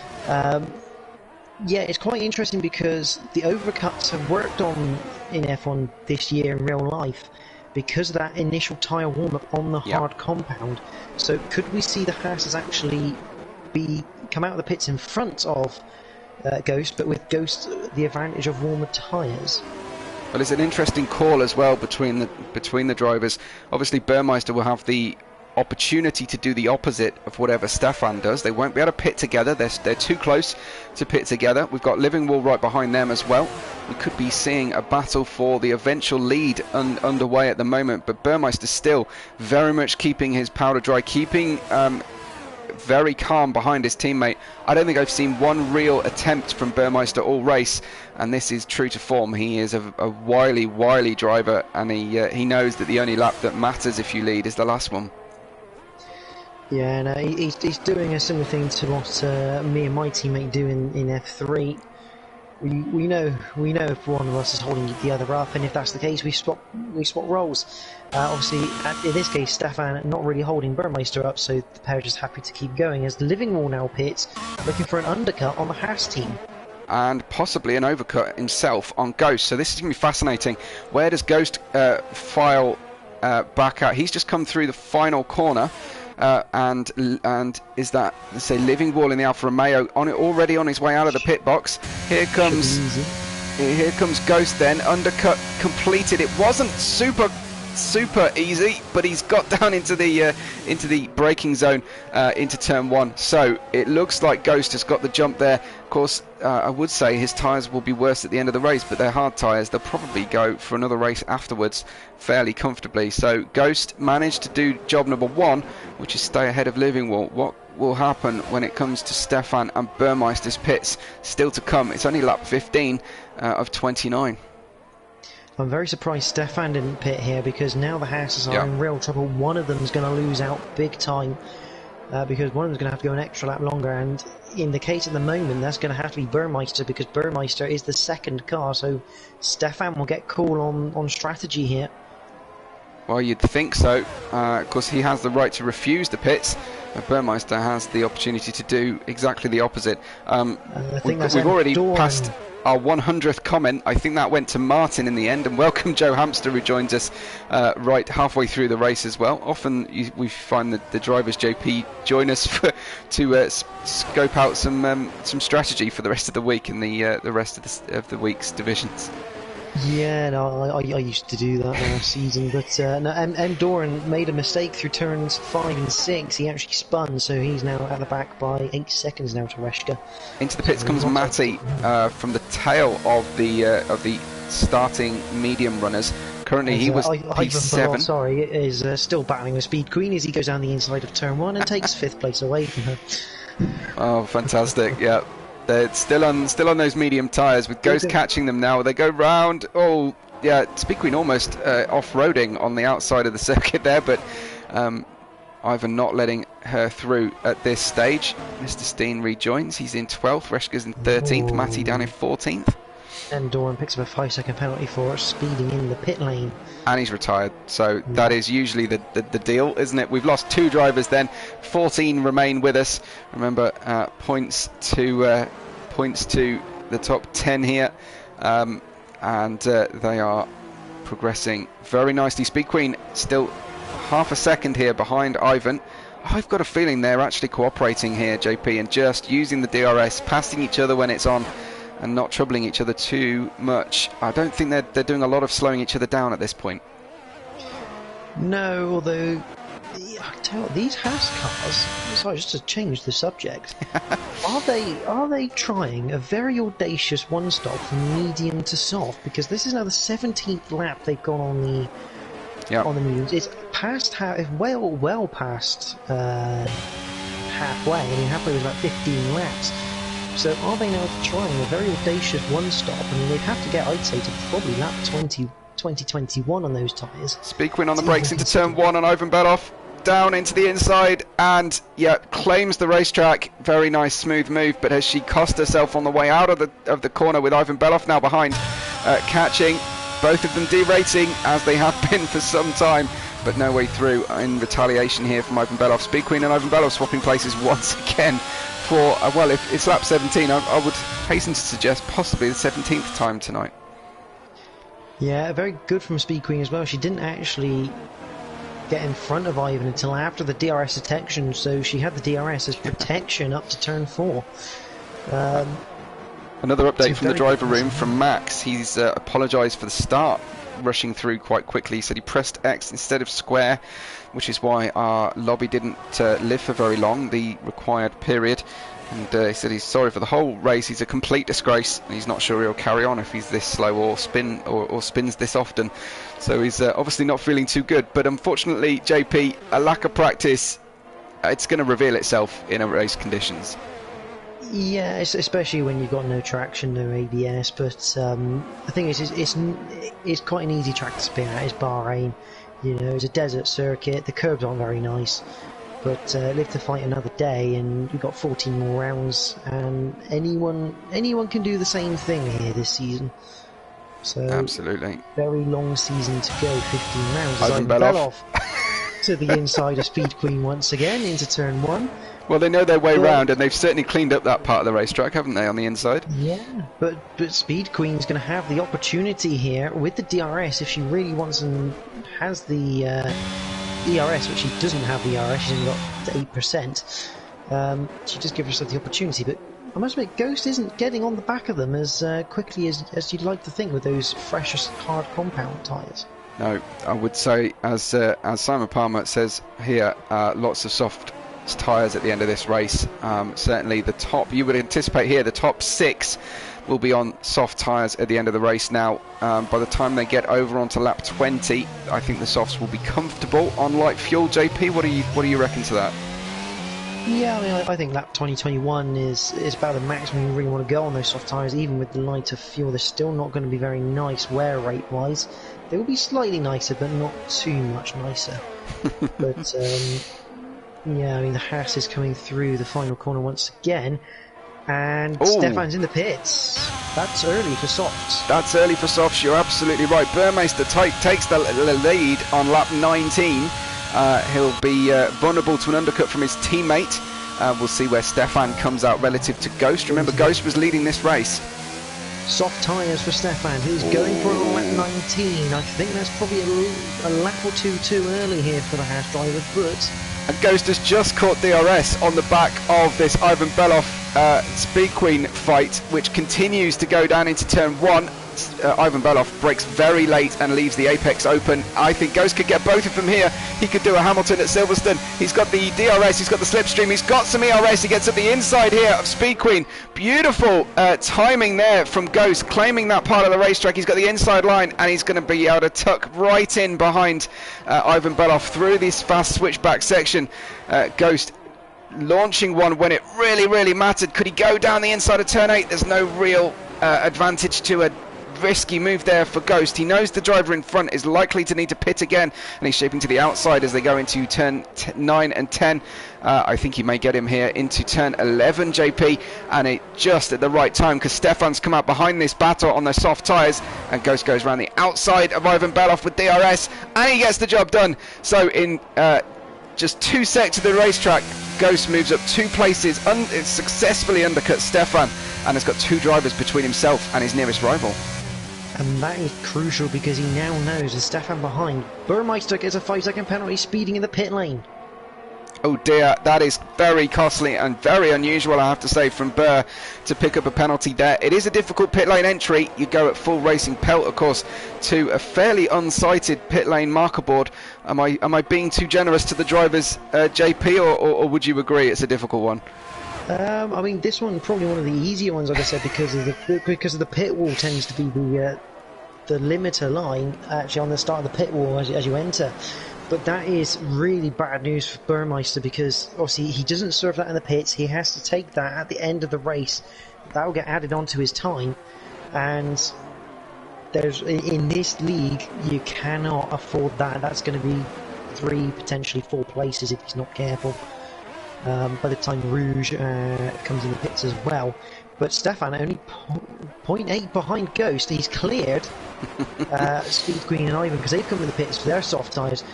Yeah, it's quite interesting because the overcuts have worked on in F1 this year in real life because of that initial tyre warm-up on the hard compound. So could we see the Haas actually come out of the pits in front of Ghost, but with Ghost the advantage of warmer tyres? Well, it's an interesting call as well between the drivers. Obviously, Burmeister will have the opportunity to do the opposite of whatever Stefan does. They won't be able to pit together. They're too close to pit together. We've got Livingwall right behind them as well. We could be seeing a battle for the eventual lead underway at the moment, but Burmeister still very much keeping his powder dry, keeping very calm behind his teammate. I don't think I've seen one real attempt from Burmeister all race, and this is true to form. He is a wily driver, and he knows that the only lap that matters if you lead is the last one. Yeah, no, he's doing a similar thing to what me and my teammate do in F3. We know if one of us is holding the other up, and if that's the case, we swap roles. Obviously, in this case, Stefan not really holding Burmeister up, so the pair are just happy to keep going. As Livingwall now pits, looking for an undercut on the Haas team. And possibly an overcut himself on Ghost. So this is going to be fascinating. Where does Ghost file back out? He's just come through the final corner. And is that, let's say, Livingwall in the Alfa Romeo already on his way out of the pit box. Here comes Ghost then, undercut completed. It wasn't super easy, but he's got down into the braking zone into turn 1. So it looks like Ghost has got the jump there. Of course, I would say his tyres will be worse at the end of the race, but they're hard tyres. They'll probably go for another race afterwards fairly comfortably. So Ghost managed to do job number 1, which is stay ahead of Livingwall. What will happen when it comes to Stefan and Burmeister's pits? Still to come. It's only lap 15 of 29. I'm very surprised Stefan didn't pit here, because now the Houses are in real trouble. One of them is going to lose out big time, because one of them is going to have to go an extra lap longer, and in the case at the moment that's going to have to be Burmeister, because Burmeister is the second car, so Stefan will get call on strategy here. Well, you'd think so. Of course, he has the right to refuse the pits. Burmeister has the opportunity to do exactly the opposite. We've already passed our 100th comment. I think that went to Martin in the end, and welcome Joe Hamster, who joins us right halfway through the race as well. Often we find that the drivers JP join us to scope out some strategy for the rest of the week and the rest of the week's divisions. Yeah, no, I used to do that last season, but no, M. Doran made a mistake through turns 5 and 6. He actually spun, so he's now at the back by 8 seconds now to Reshka. Into the pits comes Matty from the tail of the starting medium runners. Currently, he was P7. Sorry, is still battling with Speed Queen as he goes down the inside of turn 1 and takes 5th place away from her. Oh, fantastic! Yeah. They're still on those medium tyres with Ghost catching them now. They go round. Oh, yeah, Speed Queen almost off-roading on the outside of the circuit there, but Ivan not letting her through at this stage. Mr. Steen rejoins. He's in 12th. Reshka's in 13th. Matty down in 14th. And Doran picks up a 5-second penalty for speeding in the pit lane. And he's retired, so that is usually the deal, isn't it? We've lost 2 drivers then. 14 remain with us. Remember, points to the top 10 here. And they are progressing very nicely. Speed Queen still half a second here behind Ivan. I've got a feeling they're actually cooperating here, JP, and just using the DRS, passing each other when it's on, and not troubling each other too much. I don't think they're doing a lot of slowing each other down at this point. No, although I tell you what, these Haas cars. Sorry, just to change the subject. Are they trying a very audacious one-stop from medium to soft? Because this is now the 17th lap they've gone on the mediums. It's past well past halfway. I mean, halfway was about 15 laps. So are they now trying a very audacious one-stop? I mean, they'd have to get, I'd say, to probably lap 2021 on those tyres. Speed Queen on the brakes into turn 1 on Ivan Beloff. Down into the inside, and claims the racetrack. Very nice, smooth move, but has she cost herself on the way out of the corner with Ivan Beloff now behind, catching. Both of them derating, as they have been for some time, but no way through in retaliation here from Ivan Beloff. Speed Queen and Ivan Beloff swapping places once again for, well, if it's lap 17, I would hasten to suggest possibly the 17th time tonight. Yeah, very good from Speed Queen as well. She didn't actually get in front of Ivan until after the DRS detection, so she had the DRS as protection up to turn 4. Another update from the driver room from Max. He's apologised for the start, rushing through quite quickly. He said he pressed X instead of square, which is why our lobby didn't live for very long, the required period. And he said he's sorry for the whole race. He's a complete disgrace. He's not sure he'll carry on if he's this slow or spins this often. So he's obviously not feeling too good. But unfortunately, JP, a lack of practice, it's going to reveal itself in a race conditions. Yeah, especially when you've got no traction, no ABS. But the thing is, it's quite an easy track to spin at. It's Bahrain. You know, it's a desert circuit. The curbs aren't very nice. But live to fight another day, and we've got 14 more rounds, and anyone can do the same thing here this season. So absolutely, very long season to go, 15 rounds. Ivan Beloff to the inside of Speed Queen once again into turn 1. Well, they know their way round, and they've certainly cleaned up that part of the racetrack, haven't they, on the inside? Yeah, but Speed Queen's going to have the opportunity here with the DRS if she really wants and has the ERS, which she doesn't have the ERS, she's only got 8%. She just gives herself the opportunity, but I must admit, Ghost isn't getting on the back of them as quickly as you'd like to think with those fresh, hard compound tyres. No, I would say, as Simon Palmer says here, lots of soft tyres at the end of this race. Certainly the top, you would anticipate here, the top 6 will be on soft tyres at the end of the race now. By the time they get over onto lap 20, I think the softs will be comfortable on light fuel. JP, what do you reckon to that? Yeah, I mean, I think lap 2021 is about the maximum you really want to go on those soft tyres. Even with the lighter fuel, they're still not going to be very nice wear rate wise. They will be slightly nicer, but not too much nicer. But yeah, I mean, the Haas is coming through the final corner once again. And Stefan's in the pits. That's early for softs. That's early for softs, you're absolutely right. Burmeister takes the lead on lap 19. He'll be vulnerable to an undercut from his teammate. We'll see where Stefan comes out relative to Ghost. Remember, Ghost was leading this race. Soft tyres for Stefan, who's going for a lap 19. I think that's probably a lap or two too early here for the Haas driver, but... And Ghost has just caught DRS on the back of this Ivan Beloff Speed Queen fight, which continues to go down into turn 1. Ivan Beloff brakes very late and leaves the apex open. I think Ghost could get both of them here. He could do a Hamilton at Silverstone. He's got the DRS, he's got the slipstream, he's got some ERS. He gets up the inside here of Speed Queen. Beautiful timing there from Ghost, claiming that part of the racetrack. He's got the inside line, and he's going to be able to tuck right in behind Ivan Beloff through this fast switchback section. Ghost launching one when it really mattered. Could he go down the inside of turn 8? There's no real advantage to a risky move there for Ghost. He knows the driver in front is likely to need to pit again, and he's shaping to the outside as they go into turn 9 and 10. I think he may get him here into turn 11, JP, and it just at the right time, because Stefan's come out behind this battle on the soft tyres, and Ghost goes around the outside of Ivan Beloff with DRS, and he gets the job done. So in just 2 seconds of the racetrack, Ghost moves up 2 places, successfully undercuts Stefan, and has got 2 drivers between himself and his nearest rival. And that is crucial because he now knows, with Stefan behind, Burmeister gets a 5-second penalty speeding in the pit lane. Oh dear, that is very costly and very unusual, I have to say, from Burr to pick up a penalty there. It is a difficult pit lane entry. You go at full racing pelt, of course, to a fairly unsighted pit lane marker board. Am I being too generous to the drivers, JP, or would you agree it's a difficult one? I mean, this one probably one of the easier ones, like I said, because of the pit wall tends to be the limiter line actually on the start of the pit wall as you enter. But that is really bad news for Burmeister, because obviously he doesn't serve that in the pits. He has to take that at the end of the race. That will get added onto his time, and in this league you cannot afford that. That's going to be 3, potentially 4 places if he's not careful. By the time Rouge comes in the pits as well. But Stefan only 0.8 behind Ghost. He's cleared Speed Queen and Ivan because they've come in the pits for their soft tyres.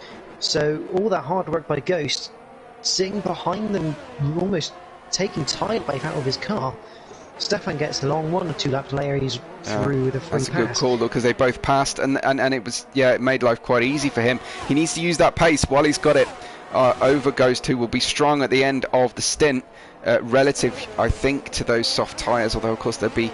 So all that hard work by Ghost, sitting behind them, almost taking tyre life out of his car. Stefan gets along 1 or 2 laps later. He's through with a free pass. That's a good call though, because they both passed, and it was, yeah, it made life quite easy for him. He needs to use that pace while he's got it. Over Ghost, who will be strong at the end of the stint, relative, I think, to those soft tyres. Although, of course, they'll be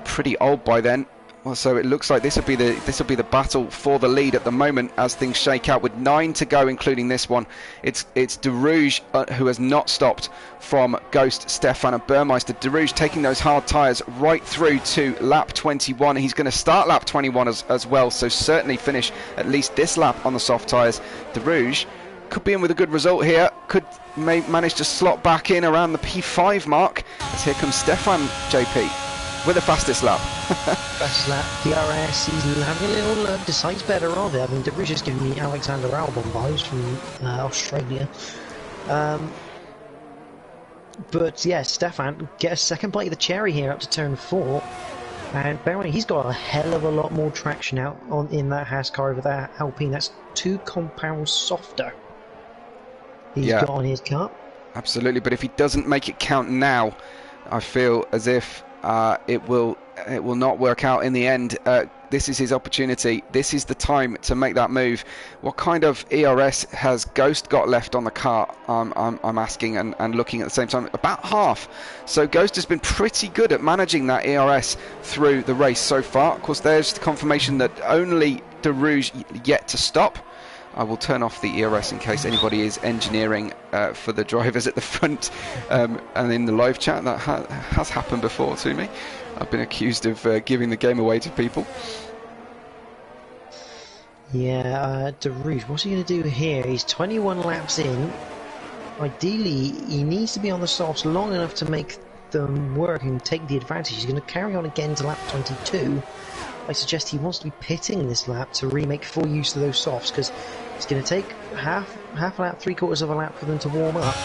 pretty old by then. Well, so it looks like this will be the battle for the lead at the moment as things shake out with 9 to go, including this one. It's De Rouge who has not stopped from Ghost, Stefan and Burmeister. De Rouge taking those hard tyres right through to lap 21. He's going to start lap 21 as well, so certainly finish at least this lap on the soft tyres. De Rouge could be in with a good result here, may manage to slot back in around the P5 mark, as here comes Stefan, JP, with the fastest lap. Fastest lap, DRS, he's having a little decides better of it. I mean, De Rouge is giving me Alexander Albon vibes from Australia. But yeah, Stefan get a second bite of the cherry here up to turn 4. And bear in mind, he's got a hell of a lot more traction out in that Haas car over that Alpine. That's 2 compounds softer he's got on his car. Absolutely, but if he doesn't make it count now, I feel as if it will not work out in the end. This is his opportunity. This is the time to make that move. What kind of ERS has Ghost got left on the car? I'm asking and looking at the same time. About half. So Ghost has been pretty good at managing that ERS through the race so far. Of course, there's the confirmation that only De Rouge yet to stop. I will turn off the ERS in case anybody is engineering for the drivers at the front. And in the live chat, that has happened before to me. I've been accused of giving the game away to people. Yeah, De Rouge, what's he going to do here? He's 21 laps in. Ideally, he needs to be on the softs long enough to make them work and take the advantage. He's going to carry on again to lap 22. I suggest he wants to be pitting this lap to remake full use of those softs, because it's going to take half a lap, 3/4 of a lap for them to warm up,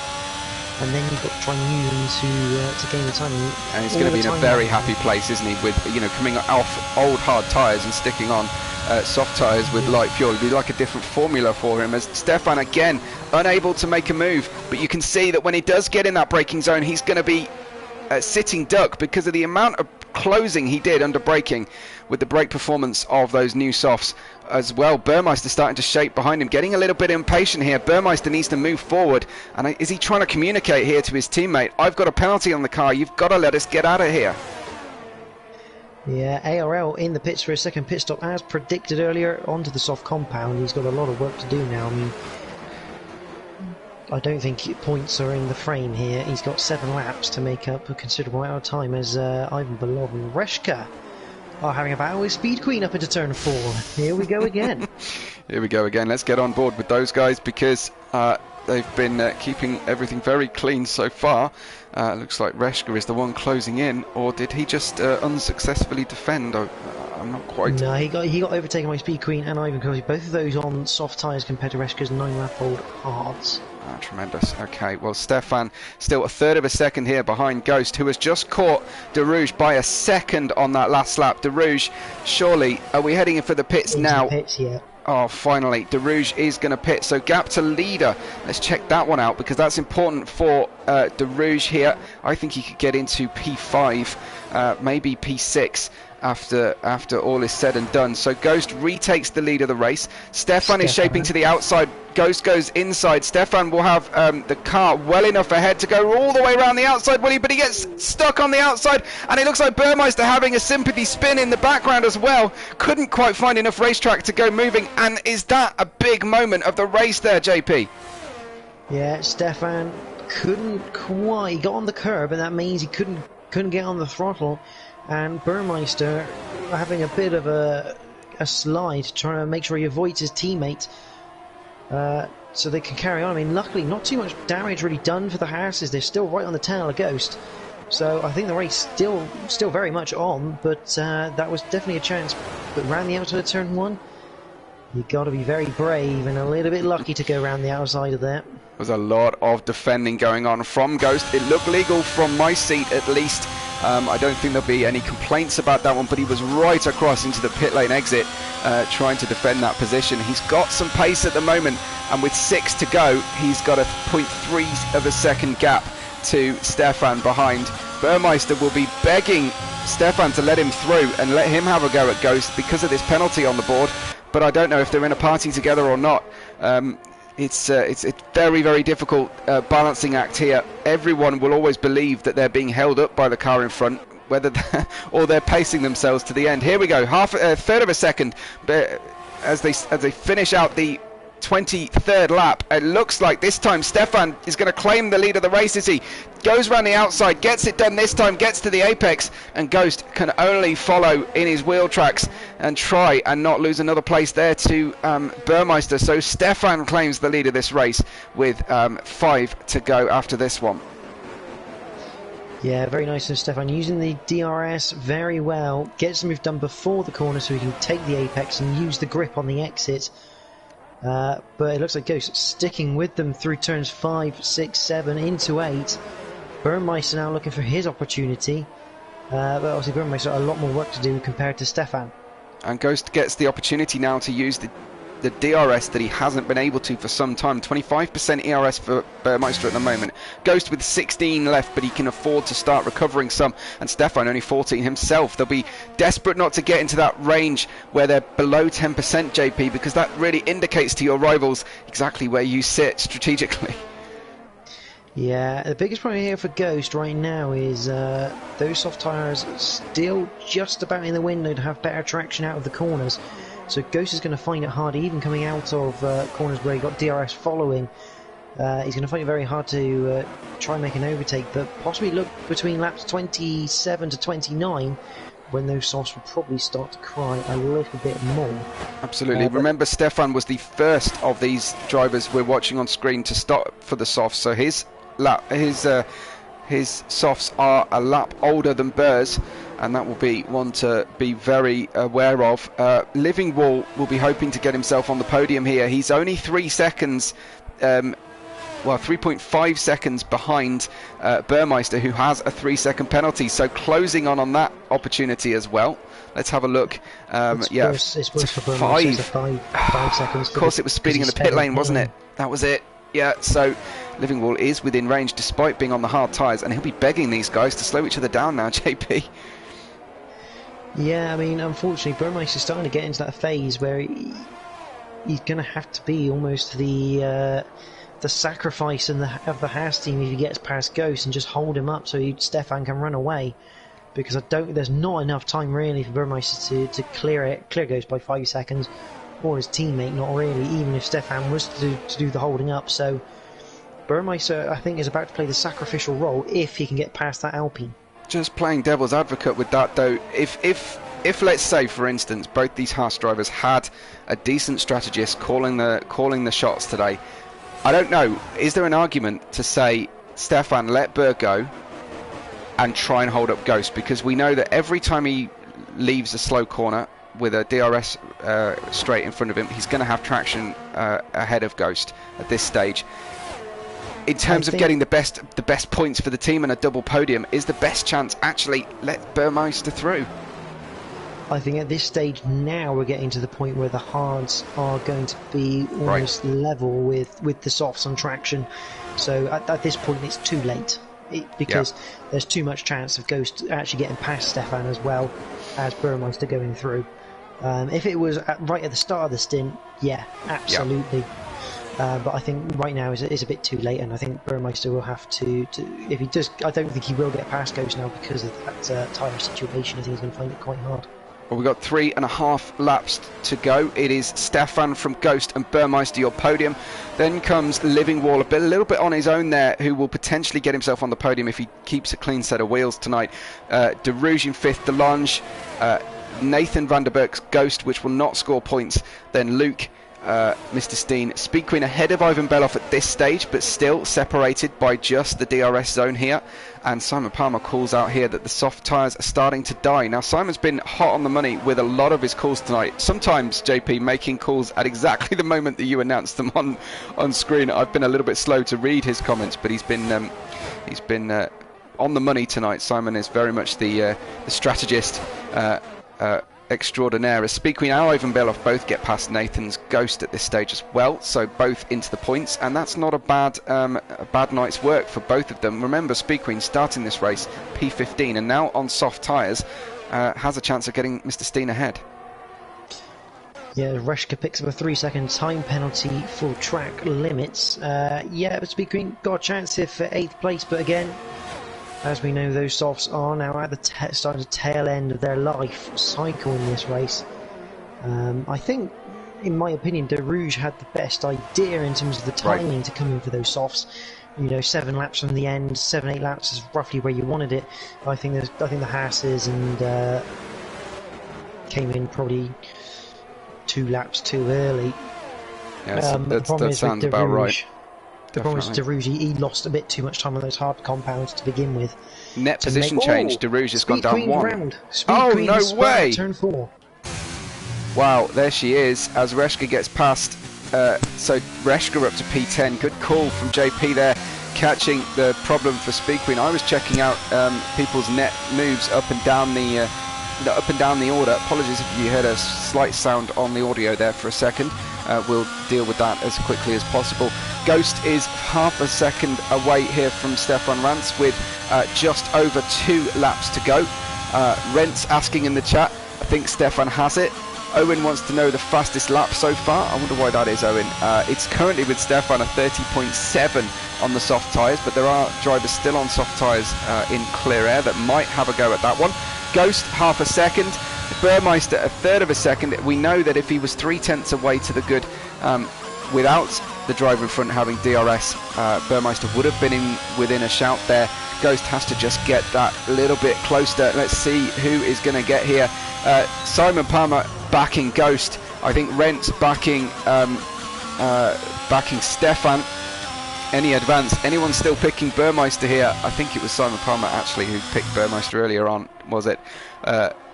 and then you've got to try and use them to gain the time. And he's going to be in a very happy place, isn't he? With, you know, coming off old hard tyres and sticking on soft tyres with light fuel. It'll be like a different formula for him, as Stefan again unable to make a move. But you can see that when he does get in that braking zone, he's going to be sitting duck because of the amount of closing he did under braking with the brake performance of those new softs as well. Burmeister starting to shape behind him, getting a little bit impatient here. Burmeister needs to move forward, and is he trying to communicate here to his teammate? I've got a penalty on the car, you've got to let us get out of here. Yeah, ARL in the pits for a second pit stop as predicted earlier onto the soft compound. He's got a lot of work to do now. I mean, I don't think points are in the frame here. He's got 7 laps to make up a considerable amount of time, as Ivan Belov and Reshka are having a battle with Speed Queen up into turn 4. Here we go again. Here we go again. Let's get on board with those guys, because they've been keeping everything very clean so far. Looks like Reshka is the one closing in, or did he just unsuccessfully defend? I'm not quite... No, he got overtaken by Speed Queen and Ivan Cozy, both of those on soft tyres compared to Reshka's 9-lap-old hards. Tremendous. Okay, well, Stefan still a third of a second here behind Ghost, who has just caught Derouge by a second on that last lap. Derouge, surely, are we heading in for the pits now? Pits, yeah. Oh, finally, Derouge is going to pit. So gap to leader. Let's check that one out, because that's important for Derouge here. I think he could get into P5, maybe P6. After all is said and done. So Ghost retakes the lead of the race. Stefan is shaping to the outside. Ghost goes inside. Stefan will have the car well enough ahead to go all the way around the outside, will he? But he gets stuck on the outside, and it looks like Burmeister having a sympathy spin in the background as well. Couldn't quite find enough racetrack to go moving, and is that a big moment of the race there, JP? Yeah, Stefan couldn't quite. He got on the curb, and that means he couldn't get on the throttle. And Burmeister having a bit of a slide, trying to make sure he avoids his teammate, so they can carry on. I mean, luckily, not too much damage really done for the Harrises. They're still right on the tail of Ghost, so I think the race still very much on. But that was definitely a chance. But round the outside of turn 1, you got to be very brave and a little bit lucky to go around the outside of that. There's a lot of defending going on from Ghost. It looked legal from my seat, at least. I don't think there'll be any complaints about that one, but he was right across into the pit lane exit, trying to defend that position. He's got some pace at the moment, and with 6 to go, he's got a 0.3 of a second gap to Stefan behind. Burmeister will be begging Stefan to let him through and let him have a go at Ghost because of this penalty on the board, but I don't know if they're in a party together or not. It's a very, very difficult balancing act here. Everyone will always believe that they're being held up by the car in front, whether or they're pacing themselves to the end. Here we go, third of a second, as they finish out the 23rd lap. It looks like this time Stefan is going to claim the lead of the race as he goes around the outside, gets it done this time, gets to the apex, and Ghost can only follow in his wheel tracks and try and not lose another place there to Burmeister. So Stefan claims the lead of this race with 5 to go after this one. Yeah, very nice of Stefan, using the DRS very well, gets the move done before the corner so he can take the apex and use the grip on the exit. But it looks like Ghost sticking with them through turns 5, 6, 7 into 8. Burmeister now looking for his opportunity, but obviously Burmeister got a lot more work to do compared to Stefan. And Ghost gets the opportunity now to use the DRS that he hasn't been able to for some time. 25% ERS for Burmeister at the moment. Ghost with 16 left, but he can afford to start recovering some, and Stefan only 14 himself. They'll be desperate not to get into that range where they're below 10%, JP, because that really indicates to your rivals exactly where you sit strategically. Yeah, the biggest problem here for Ghost right now is those soft tyres still just about in the window to have better traction out of the corners. So Ghost is going to find it hard, even coming out of corners where he got DRS following. He's going to find it very hard to try and make an overtake, but possibly look between laps 27 to 29 when those softs will probably start to cry a little bit more. Absolutely. Remember, Stefan was the first of these drivers we're watching on screen to stop for the softs, so his softs are a lap older than Burr's, and that will be one to be very aware of. Living Wall will be hoping to get himself on the podium here. He's only 3 seconds, 3.5 seconds behind Burmeister, who has a 3-second penalty, so closing on that opportunity as well. Let's have a look. It's worse for Burmeister. 5 seconds. Of course, it was speeding in the pit lane, wasn't it? That was it. Yeah, so Living Wall is within range despite being on the hard tyres, and he'll be begging these guys to slow each other down now, JP. Yeah, I mean, unfortunately, Burmeister's starting to get into that phase where he's going to have to be almost the sacrifice of the Haas team if he gets past Ghost and just hold him up so Stefan can run away. Because there's not enough time really for Burmeister to clear Ghost by 5 seconds, or his teammate, not really, even if Stefan was to do the holding up. So Burmeister, I think, is about to play the sacrificial role if he can get past that Alpine. Just playing devil's advocate with that though, if let's say, for instance, both these Haas drivers had a decent strategist calling the shots today, I don't know. Is there an argument to say, Stefan, let Burr go and try and hold up Ghost? Because we know that every time he leaves a slow corner with a DRS straight in front of him, he's going to have traction ahead of Ghost at this stage. In terms of getting the best points for the team and a double podium, is the best chance actually let Burmeister through? I think at this stage now we're getting to the point where the hards are going to be almost level with the softs on traction. So at this point it's too late because there's too much chance of Ghost actually getting past Stefan as well as Burmeister going through. If it was right at the start of the stint, yeah, absolutely. But I think right now is a bit too late, and I think Burmeister will have to if he does. I don't think he will get past Ghost now because of that tyre situation. I think he's going to find it quite hard. Well, we've got 3.5 laps to go. It is Stefan from Ghost and Burmeister your podium. Then comes Living Wall, a little bit on his own there, who will potentially get himself on the podium if he keeps a clean set of wheels tonight. De Rouge in 5th, Delange, Nathan van der Berg's Ghost, which will not score points. Then Luke, Mr. Steen, Speed Queen ahead of Ivan Beloff at this stage, but still separated by just the DRS zone here. And Simon Palmer calls out here that the soft tyres are starting to die. Now, Simon's been hot on the money with a lot of his calls tonight. Sometimes, JP, making calls at exactly the moment that you announce them on screen. I've been a little bit slow to read his comments, but he's been on the money tonight. Simon is very much the strategist extraordinaire. As Speed Queen and Ivan Beloff both get past Nathan's Ghost at this stage as well, so both into the points, and that's not a bad night's work for both of them. Remember, Speed Queen starting this race P15 and now on soft tyres has a chance of getting Mr. Steen ahead. Yeah, Reshka picks up a 3-second time penalty for track limits. But Speed Queen got a chance here for 8th place, but again, as we know, those softs are now at the starting to tail end of their life cycle in this race. I think, in my opinion, De Rouge had the best idea in terms of the timing to come in for those softs. You know, 7 laps from the end, 7-8 laps is roughly where you wanted it. I think the Haas's and came in probably 2 laps too early. Yeah, that sounds about right. The problem is De Rouge, he lost a bit too much time on those hard compounds to begin with. Net position change, De Rouge has gone down 1. Round. Oh, no way! Turn 4. Wow, there she is as Reshka gets past. So Reshka up to P10. Good call from JP there, catching the problem for Speed Queen. I was checking out people's net moves up and down the order. Apologies if you heard a slight sound on the audio there for a second. We'll deal with that as quickly as possible. Ghost is half a second away here from Stefan Rance with just over 2 laps to go. Rent's asking in the chat, I think Stefan has it. Owen wants to know the fastest lap so far. I wonder why that is, Owen. It's currently with Stefan a 30.7 on the soft tyres, but there are drivers still on soft tyres in clear air that might have a go at that one. Ghost, half a second. Burmeister, a third of a second. We know that if he was 3/10 away to the good without the driver in front having DRS, Burmeister would have been within a shout there. Ghost has to just get that a little bit closer. Let's see who is going to get here. Simon Palmer backing Ghost. I think Rent's backing Stefan. Any advance? Anyone still picking Burmeister here? I think it was Simon Palmer actually who picked Burmeister earlier on, was it?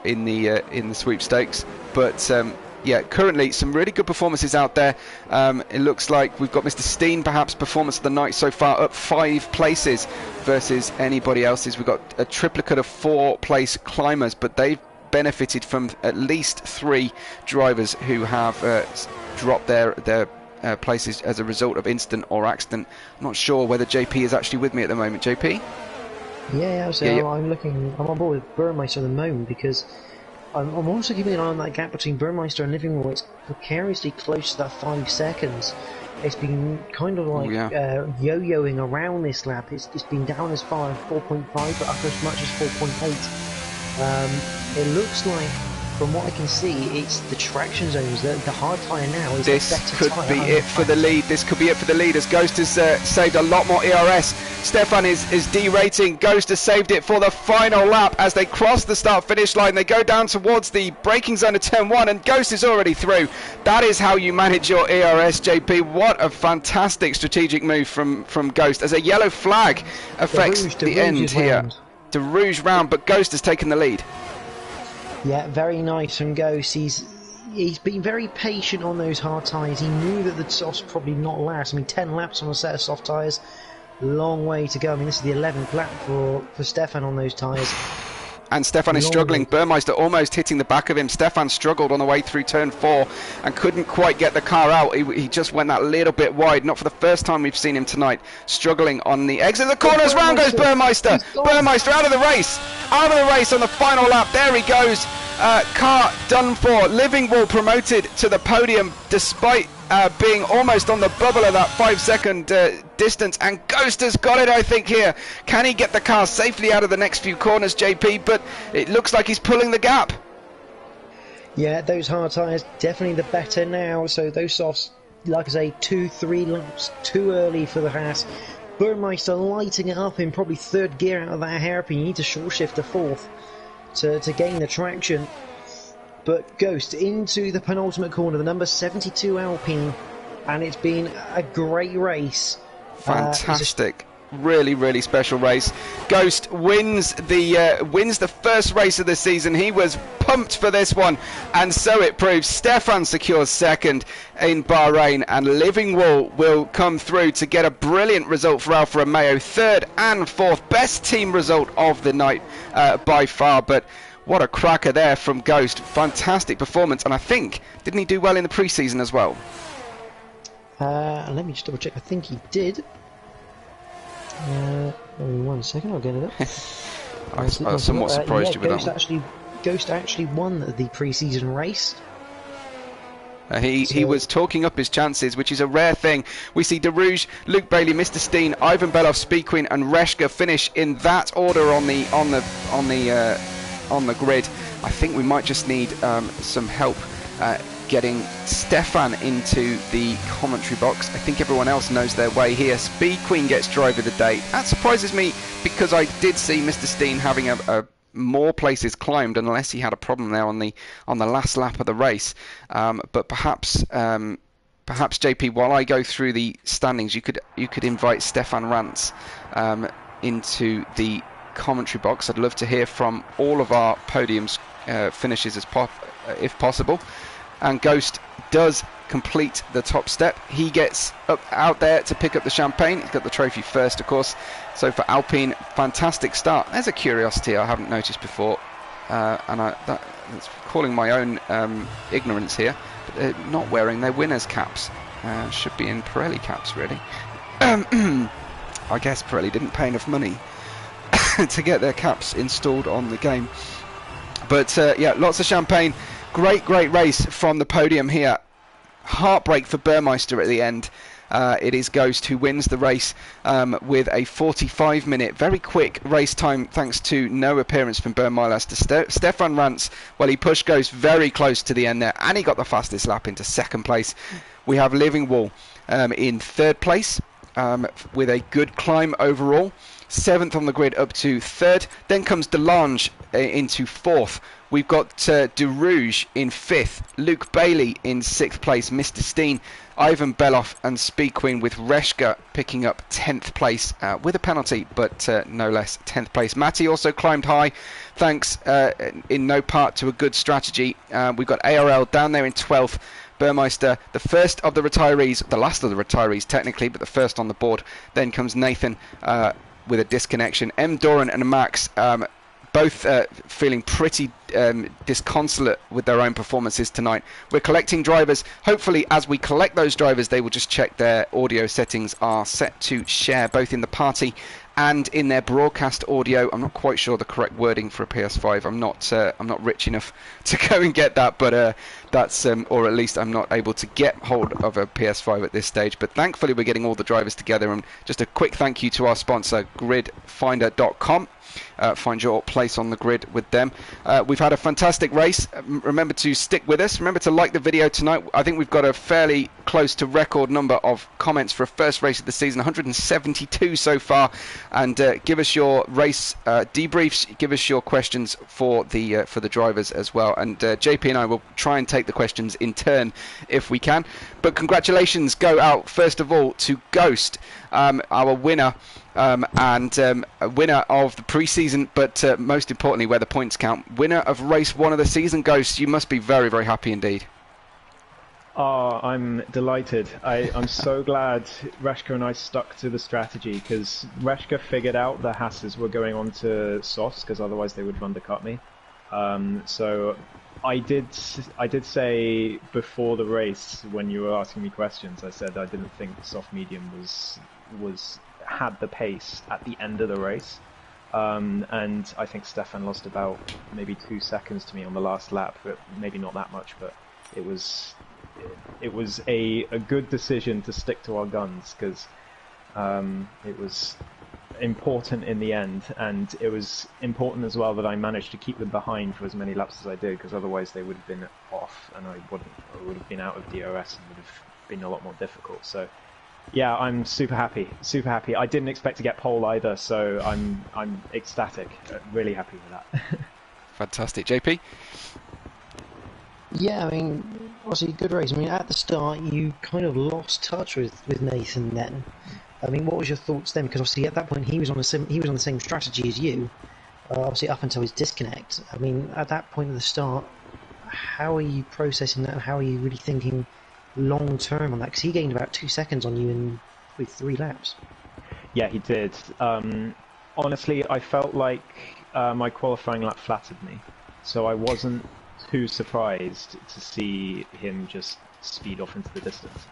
In the sweepstakes, but yeah, currently some really good performances out there. It looks like we've got Mr. Steen, perhaps performance of the night so far, up 5 places versus anybody else's. We've got a triplicate of 4-place climbers, but they've benefited from at least 3 drivers who have dropped their places as a result of incident or accident. I'm not sure whether JP is actually with me at the moment. JP? Yeah, so yeah. I'm on board with Burmeister at the moment because I'm also keeping an eye on that gap between Burmeister and Living Wall. It's precariously close to that 5 seconds. It's been kind of like yo-yoing around this lap. It's been down as far as 4.5, but up as much as 4.8. It looks like, from what I can see, it's the traction zones. The hard tyre now is this could be it for the lead. This could be it for the lead as Ghost has saved a lot more ERS. Stefan is derating. Ghost has saved it for the final lap as they cross the start-finish line. They go down towards the braking zone of turn 1, and Ghost is already through. That is how you manage your ERS, JP. What a fantastic strategic move from Ghost, as a yellow flag affects the end here. De Rouge round, but Ghost has taken the lead. Yeah, very nice from Ghost. He's been very patient on those hard tyres. He knew that the softs probably not last. I mean, 10 laps on a set of soft tyres, long way to go. I mean, this is the 11th lap for Stefan on those tyres. And Stefan is struggling. Burmeister almost hitting the back of him. Stefan struggled on the way through turn 4 and couldn't quite get the car out. He just went that little bit wide. Not for the first time we've seen him tonight, struggling on the exit of the corners. Round goes Burmeister. Burmeister out of the race. Out of the race on the final lap. There he goes. Car done for. Livingwall promoted to the podium despite being almost on the bubble of that 5-second distance, and Ghost has got it, I think, here. Can he get the car safely out of the next few corners, JP? But it looks like he's pulling the gap. Yeah, those hard tyres definitely the better now. So those softs, like I say, 2-3 laps too early for the Haas. Burmeister lighting it up in probably third gear out of that hairpin. You need to short shift to fourth to gain the traction. But Ghost into the penultimate corner, the number 72 Alpine, and it's been a great race. Fantastic. Really, really special race. Ghost wins the first race of the season. He was pumped for this one, and so it proves. Stefan secures second in Bahrain, and Livingwall will come through to get a brilliant result for Alfa Romeo. Third and fourth, best team result of the night by far. But what a cracker there from Ghost. Fantastic performance, and I think, didn't he do well in the pre-season as well? Let me just double check. I think he did. Only 1 second, I'll get it up. I was somewhat surprised you with that one. Ghost actually won the pre-season race. He was talking up his chances, which is a rare thing. We see De Rouge, Luke Bailey, Mr. Steen, Ivan Belov, Speed Queen, and Reshka finish in that order on the grid. I think we might just need some help getting Stefan into the commentary box. I think everyone else knows their way here. Speed Queen gets driver of the day. That surprises me because I did see Mr. Steen having a more places climbed, unless he had a problem there on the last lap of the race. But perhaps JP, while I go through the standings, you could invite Stefan Rantz into the commentary box. I'd love to hear from all of our podiums finishes if possible. And Ghost does complete the top step. He gets out there to pick up the champagne. He's got the trophy first, of course. So for Alpine, fantastic start. There's a curiosity I haven't noticed before, and that's calling my own ignorance here. But they're not wearing their winners' caps. Should be in Pirelli caps, really. I guess Pirelli didn't pay enough money to get their caps installed on the game. But yeah, lots of champagne. Great race from the podium here. Heartbreak for Burmeister at the end. It is Ghost who wins the race with a 45-minute, very quick race time, thanks to no appearance from Burmeister. Stefan Rantz, well, he pushed Ghost very close to the end there, and he got the fastest lap into second place. We have Livingwall in third place with a good climb overall. 7th on the grid up to 3rd. Then comes Delange into 4th. We've got De Rouge in 5th. Luke Bailey in 6th place. Mr. Steen, Ivan Belov and Speed Queen, with Reshka picking up 10th place with a penalty, but no less 10th place. Matty also climbed high, thanks in no part to a good strategy. We've got ARL down there in 12th. Burmeister, the first of the retirees, the last of the retirees technically, but the first on the board. Then comes Nathan with a disconnection. M. Doran and Max both feeling pretty disconsolate with their own performances tonight. We're collecting drivers. Hopefully, as we collect those drivers, they will just check their audio settings are set to share, both in the party and in their broadcast audio. I'm not quite sure the correct wording for a PS5. I'm not rich enough to go and get that, but that's or at least I'm not able to get hold of a PS5 at this stage. But thankfully, we're getting all the drivers together. And just a quick thank you to our sponsor, gridfinder.com. find your place on the grid with them. We've had a fantastic race. Remember to stick with us. Remember to like the video tonight. I think we've got a fairly close to record number of comments for a first race of the season, 172 so far. And give us your race debriefs. Give us your questions for the drivers as well. And JP and I will try and take the questions in turn if we can. But congratulations go out first of all to Ghost, our winner. A winner of the pre-season, but most importantly, where the points count, winner of race 1 of the season. Ghost, you must be very, very happy indeed. Oh, I'm delighted. I'm so glad Rashka and I stuck to the strategy, because Rashka figured out the Hasses were going on to softs, because otherwise they would have undercut me. So I did say before the race, when you were asking me questions, I said I didn't think soft medium had the pace at the end of the race, and I think Stefan lost about maybe 2 seconds to me on the last lap, but maybe not that much. But it was a good decision to stick to our guns, because it was important in the end, and it was important as well that I managed to keep them behind for as many laps as I did, because otherwise they would have been off, and I would have been out of DRS and would have been a lot more difficult. So. Yeah, I'm super happy. Super happy. I didn't expect to get pole either, so I'm ecstatic. Really happy with that. Fantastic, JP. Yeah, I mean, obviously good race. I mean, at the start you kind of lost touch with Nathan. Then, I mean, what was your thoughts then? Because obviously at that point he was on the same strategy as you. Obviously up until his disconnect. I mean, at that point at the start, how are you processing that? And how are you really thinking long term on that? Because he gained about 2 seconds on you with 3 laps. Yeah, he did. Honestly, I felt like my qualifying lap flattered me, so I wasn't too surprised to see him just speed off into the distance.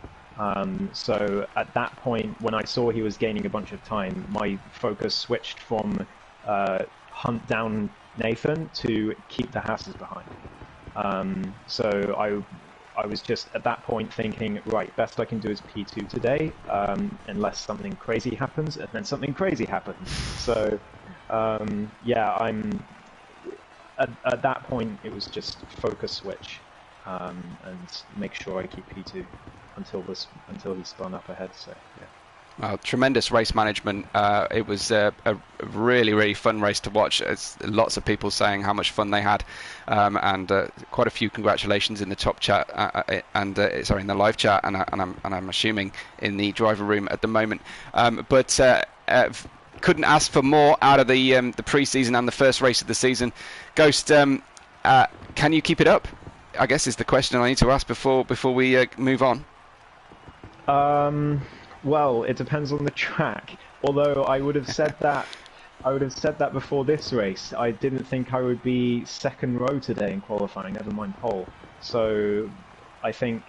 So at that point, when I saw he was gaining a bunch of time, my focus switched from hunt down Nathan to keep the Hasses behind. So I was just at that point thinking, right, best I can do is P2 today, unless something crazy happens, and then something crazy happens. So, yeah, I'm at that point it was just focus switch, and make sure I keep P2 until he spun up ahead. So, yeah. Tremendous race management. It was a really, really fun race to watch. It's lots of people saying how much fun they had, and quite a few congratulations in the top chat and sorry, in the live chat, and I'm assuming in the driver room at the moment. But couldn't ask for more out of the pre-season and the first race of the season. Ghost, can you keep it up? I guess is the question I need to ask before we move on. Well, it depends on the track. Although I would have said that before this race. I didn't think I would be second row today in qualifying, never mind pole. So I think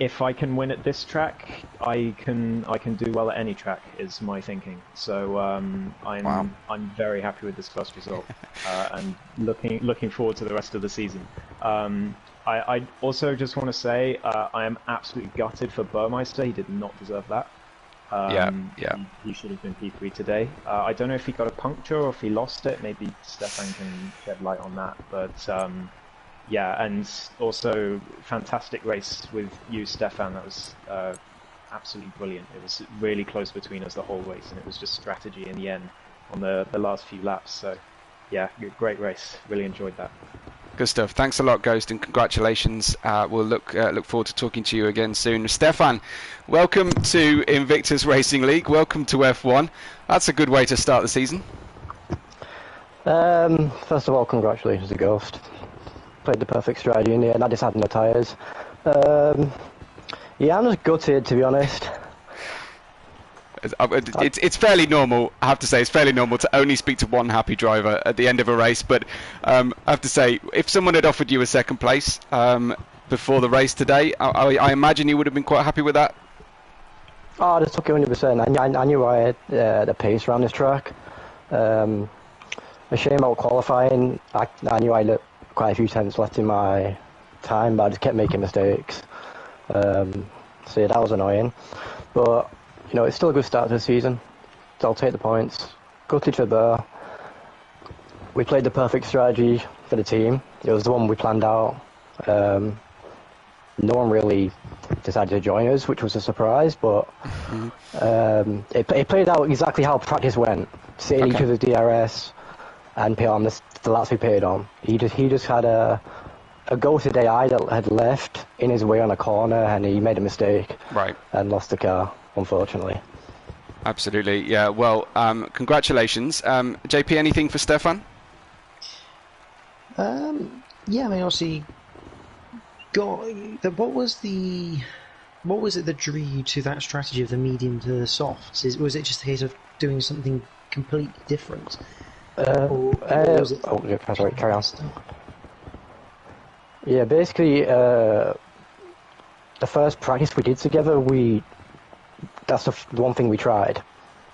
if I can win at this track, I can do well at any track, is my thinking. So I'm very happy with this first result, and looking forward to the rest of the season. I also just want to say I am absolutely gutted for Burmeister. He did not deserve that. He should have been P3 today. I don't know if he got a puncture or if he lost it. Maybe Stefan can shed light on that. But yeah, and also fantastic race with you, Stefan. That was absolutely brilliant. It was really close between us the whole race, and it was just strategy in the end on the last few laps. So yeah, great race. Really enjoyed that. Good stuff. Thanks a lot, Ghost, and congratulations. We'll look forward to talking to you again soon. Stefan, welcome to Invictus Racing League. Welcome to F1. That's a good way to start the season. First of all, congratulations to Ghost. Played the perfect strategy in the end. I just had no tyres. Yeah, I'm just gutted, to be honest. It's fairly normal, I have to say, it's fairly normal to only speak to one happy driver at the end of a race, but I have to say, if someone had offered you a second place before the race today, I imagine you would have been quite happy with that? Oh, I just took it 100%. I knew I had the pace around this track. A shame about qualifying. I knew I had quite a few tenths left in my time, but I just kept making mistakes. So yeah, that was annoying. But you know, it's still a good start to the season, so I'll take the points. Gutted for Burr. we played the perfect strategy for the team. It was the one we planned out. No one really decided to join us, which was a surprise, but it played out exactly how practice went. Sitting each other's DRS and pit on the laps we pitted on. He just had a ghosted AI that had left in his way on a corner, and he made a mistake. Right. And lost the car, unfortunately. Absolutely, yeah. Well, congratulations. JP, anything for Stefan? Yeah, I mean, obviously, what was it that drew you to that strategy of the medium to the softs? Was it just a case of doing something completely different? Sorry, carry on. Yeah, basically, the first practice we did together, that's the one thing we tried.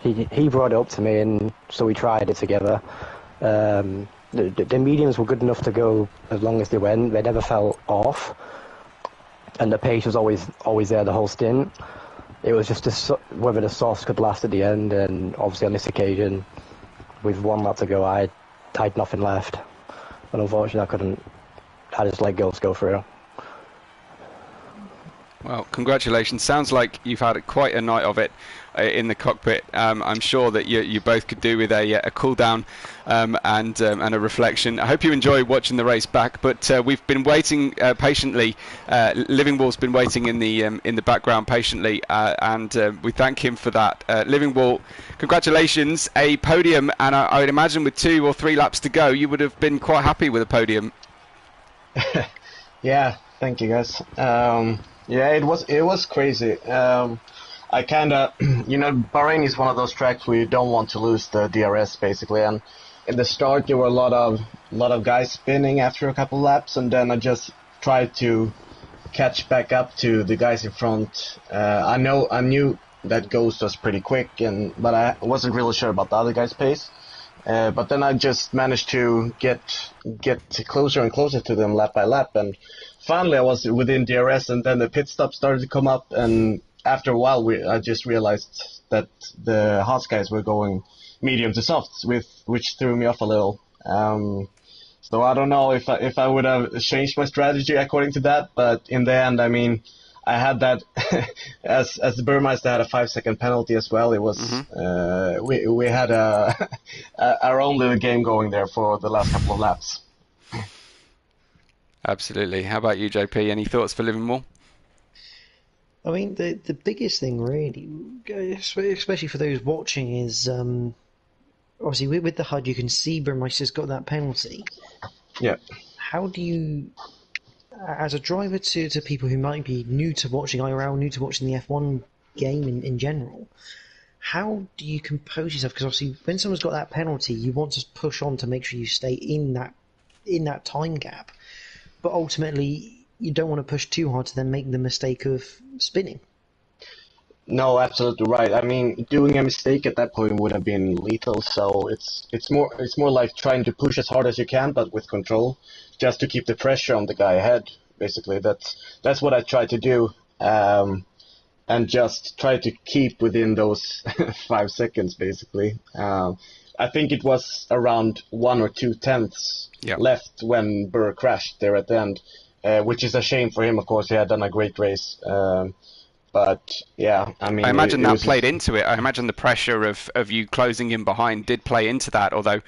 He brought it up to me, and so we tried it together. The mediums were good enough to go as long as they went. They never fell off, and the pace was always there the whole stint. It was just whether the softs could last at the end, and obviously on this occasion, with one lap to go, I had nothing left, and unfortunately I just let go through. Well, congratulations. Sounds like you've had quite a night of it in the cockpit. I'm sure that you both could do with a cool down and a reflection. I hope you enjoy watching the race back. But we've been waiting patiently. Living Wall's been waiting in the background patiently, and we thank him for that. Living Wall, congratulations, a podium, and I would imagine with 2 or 3 laps to go, you would have been quite happy with a podium. Yeah, thank you guys. Yeah, it was crazy. I kind of, Bahrain is one of those tracks where you don't want to lose the DRS basically. And in the start, there were a lot of guys spinning after a couple laps, and then I just tried to catch back up to the guys in front. I knew that Ghost was pretty quick, but I wasn't really sure about the other guys' pace. But then I just managed to get closer and closer to them lap by lap, and finally I was within DRS, and then the pit stop started to come up, and after a while I just realized that the Haas guys were going medium to softs, which threw me off a little. So I don't know if I would have changed my strategy according to that, but in the end, I mean, I had that as the Burmeister had a 5-second penalty as well. It was we had our own little game going there for the last couple of laps. Absolutely. How about you, JP? Any thoughts for Living Wall? I mean, the biggest thing really, especially for those watching, is obviously with the HUD you can see Burmeister's got that penalty. Yeah. How do you, as a driver to people who might be new to watching IRL, new to watching the F1 game in general, how do you compose yourself? Because obviously when someone's got that penalty, you want to push on to make sure you stay in that time gap. But ultimately, you don't want to push too hard to then make the mistake of spinning. No, absolutely right. I mean, doing a mistake at that point would have been lethal. So it's more like trying to push as hard as you can, but with control, just to keep the pressure on the guy ahead. Basically, that's what I tried to do, and just try to keep within those 5 seconds. Basically, I think it was around 1 or 2 tenths left when Burr crashed there at the end, which is a shame for him. Of course, he had done a great race. But yeah, I mean, I imagine that played into it. I imagine the pressure of you closing in behind did play into that. Although,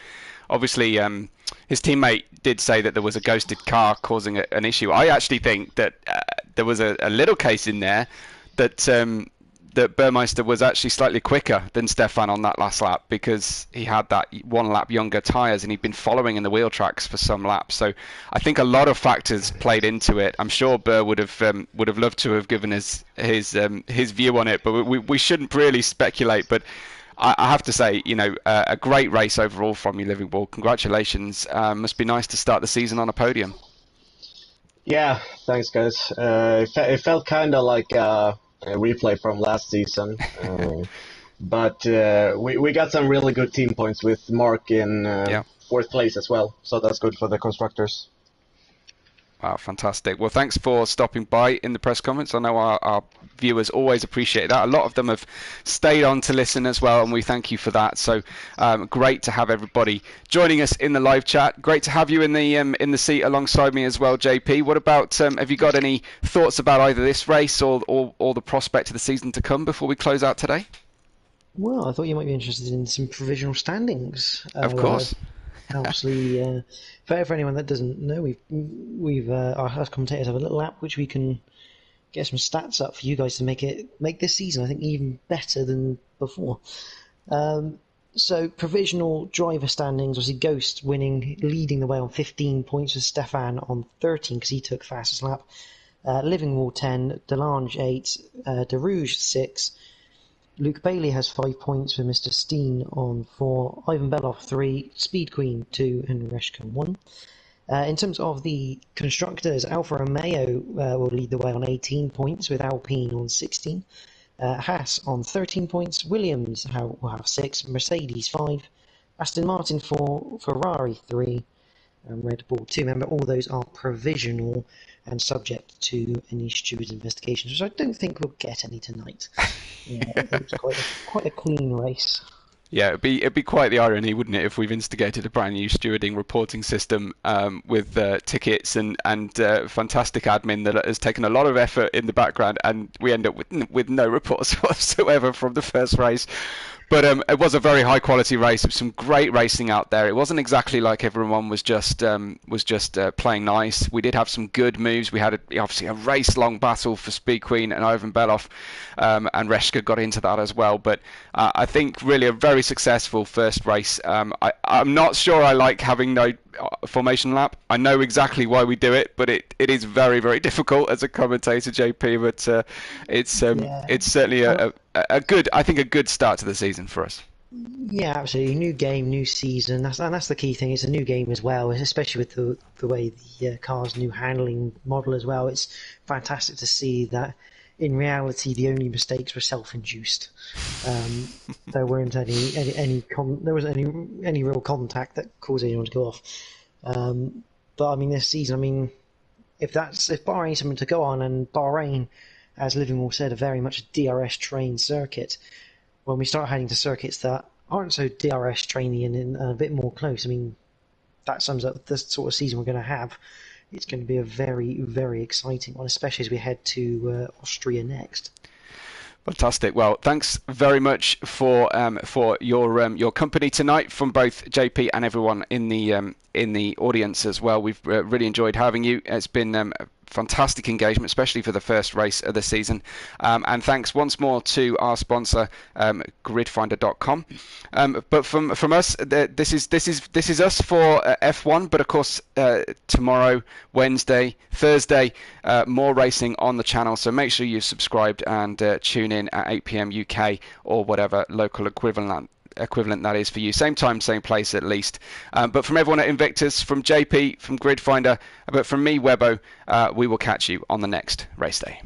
obviously, his teammate did say that there was a ghosted car causing an issue. I actually think that there was a little case in there that that Burmeister was actually slightly quicker than Stefan on that last lap because he had that 1 lap younger tyres and he'd been following in the wheel tracks for some laps. So I think a lot of factors played into it. I'm sure Burr would have loved to have given his view on it, but we shouldn't really speculate. But I have to say, a great race overall from you, Living Wall. Congratulations. Must be nice to start the season on a podium. Yeah, thanks, guys. It felt kind of like a replay from last season, but we got some really good team points with Mark in 4th place as well, so that's good for the constructors. Fantastic. Well, thanks for stopping by in the press conference. I know our viewers always appreciate that. A lot of them have stayed on to listen as well, and we thank you for that. So great to have everybody joining us in the live chat. Great to have you in the seat alongside me as well, JP. What about have you got any thoughts about either this race or the prospect of the season to come before we close out today? Well, I thought you might be interested in some provisional standings. Of course. Obviously, for anyone that doesn't know, we've our house commentators have a little app which we can get some stats up for you guys to make this season, I think, even better than before. So provisional driver standings, obviously Ghost leading the way on 15 points, with Stefan on 13 because he took fastest lap. Living Wall 10, Delange 8, DeRouge 6. Luke Bailey has 5 points with Mr. Steen on 4, Ivan Beloff 3, Speed Queen 2, and Reshka 1. In terms of the constructors, Alfa Romeo will lead the way on 18 points with Alpine on 16, Haas on 13 points, Williams will have 6, Mercedes 5, Aston Martin 4, Ferrari 3, and Red Bull 2. Remember, all those are provisional and subject to any steward's investigations, which I don't think we'll get any tonight. Yeah, it was quite a clean race. Yeah, it'd be quite the irony, wouldn't it, if we've instigated a brand new stewarding reporting system with tickets and fantastic admin that has taken a lot of effort in the background, and we end up with no reports whatsoever from the first race. But it was a very high quality race with some great racing out there. It wasn't exactly like everyone was just playing nice. We did have some good moves. We had obviously a race long battle for Speed Queen and Ivan Beloff, and Reshka got into that as well. But I think really a very successful first race. I'm not sure I like having no formation lap. I know exactly why we do it, but it is very, very difficult as a commentator, JP. But it's certainly a good start to the season for us. Yeah, absolutely. New game, new season. That's the key thing. It's a new game as well, especially with the way the car's new handling model as well. It's fantastic to see that. In reality, the only mistakes were self-induced. There weren't there wasn't any real contact that caused anyone to go off. But I mean, this season, I mean, if Bahrain is something to go on, and Bahrain, as Livermore said, are very much a DRS trained circuit. When we start heading to circuits that aren't so DRS trainy and a bit more close, I mean, that sums up the sort of season we're going to have. It's going to be a very, very exciting one, especially as we head to Austria next. Fantastic. Well, thanks very much for your company tonight from both JP and everyone in the audience as well. We've really enjoyed having you. It's been fantastic engagement, especially for the first race of the season. And thanks once more to our sponsor, gridfinder.com. But from us, this is us for F1. But of course, tomorrow, Wednesday, Thursday, more racing on the channel. So make sure you've subscribed and tune in at 8 p.m. UK or whatever local equivalent that is for you. Same time, same place at least. But from everyone at Invictus, from JP, from Gridfinder, but from me, Webbo, we will catch you on the next race day.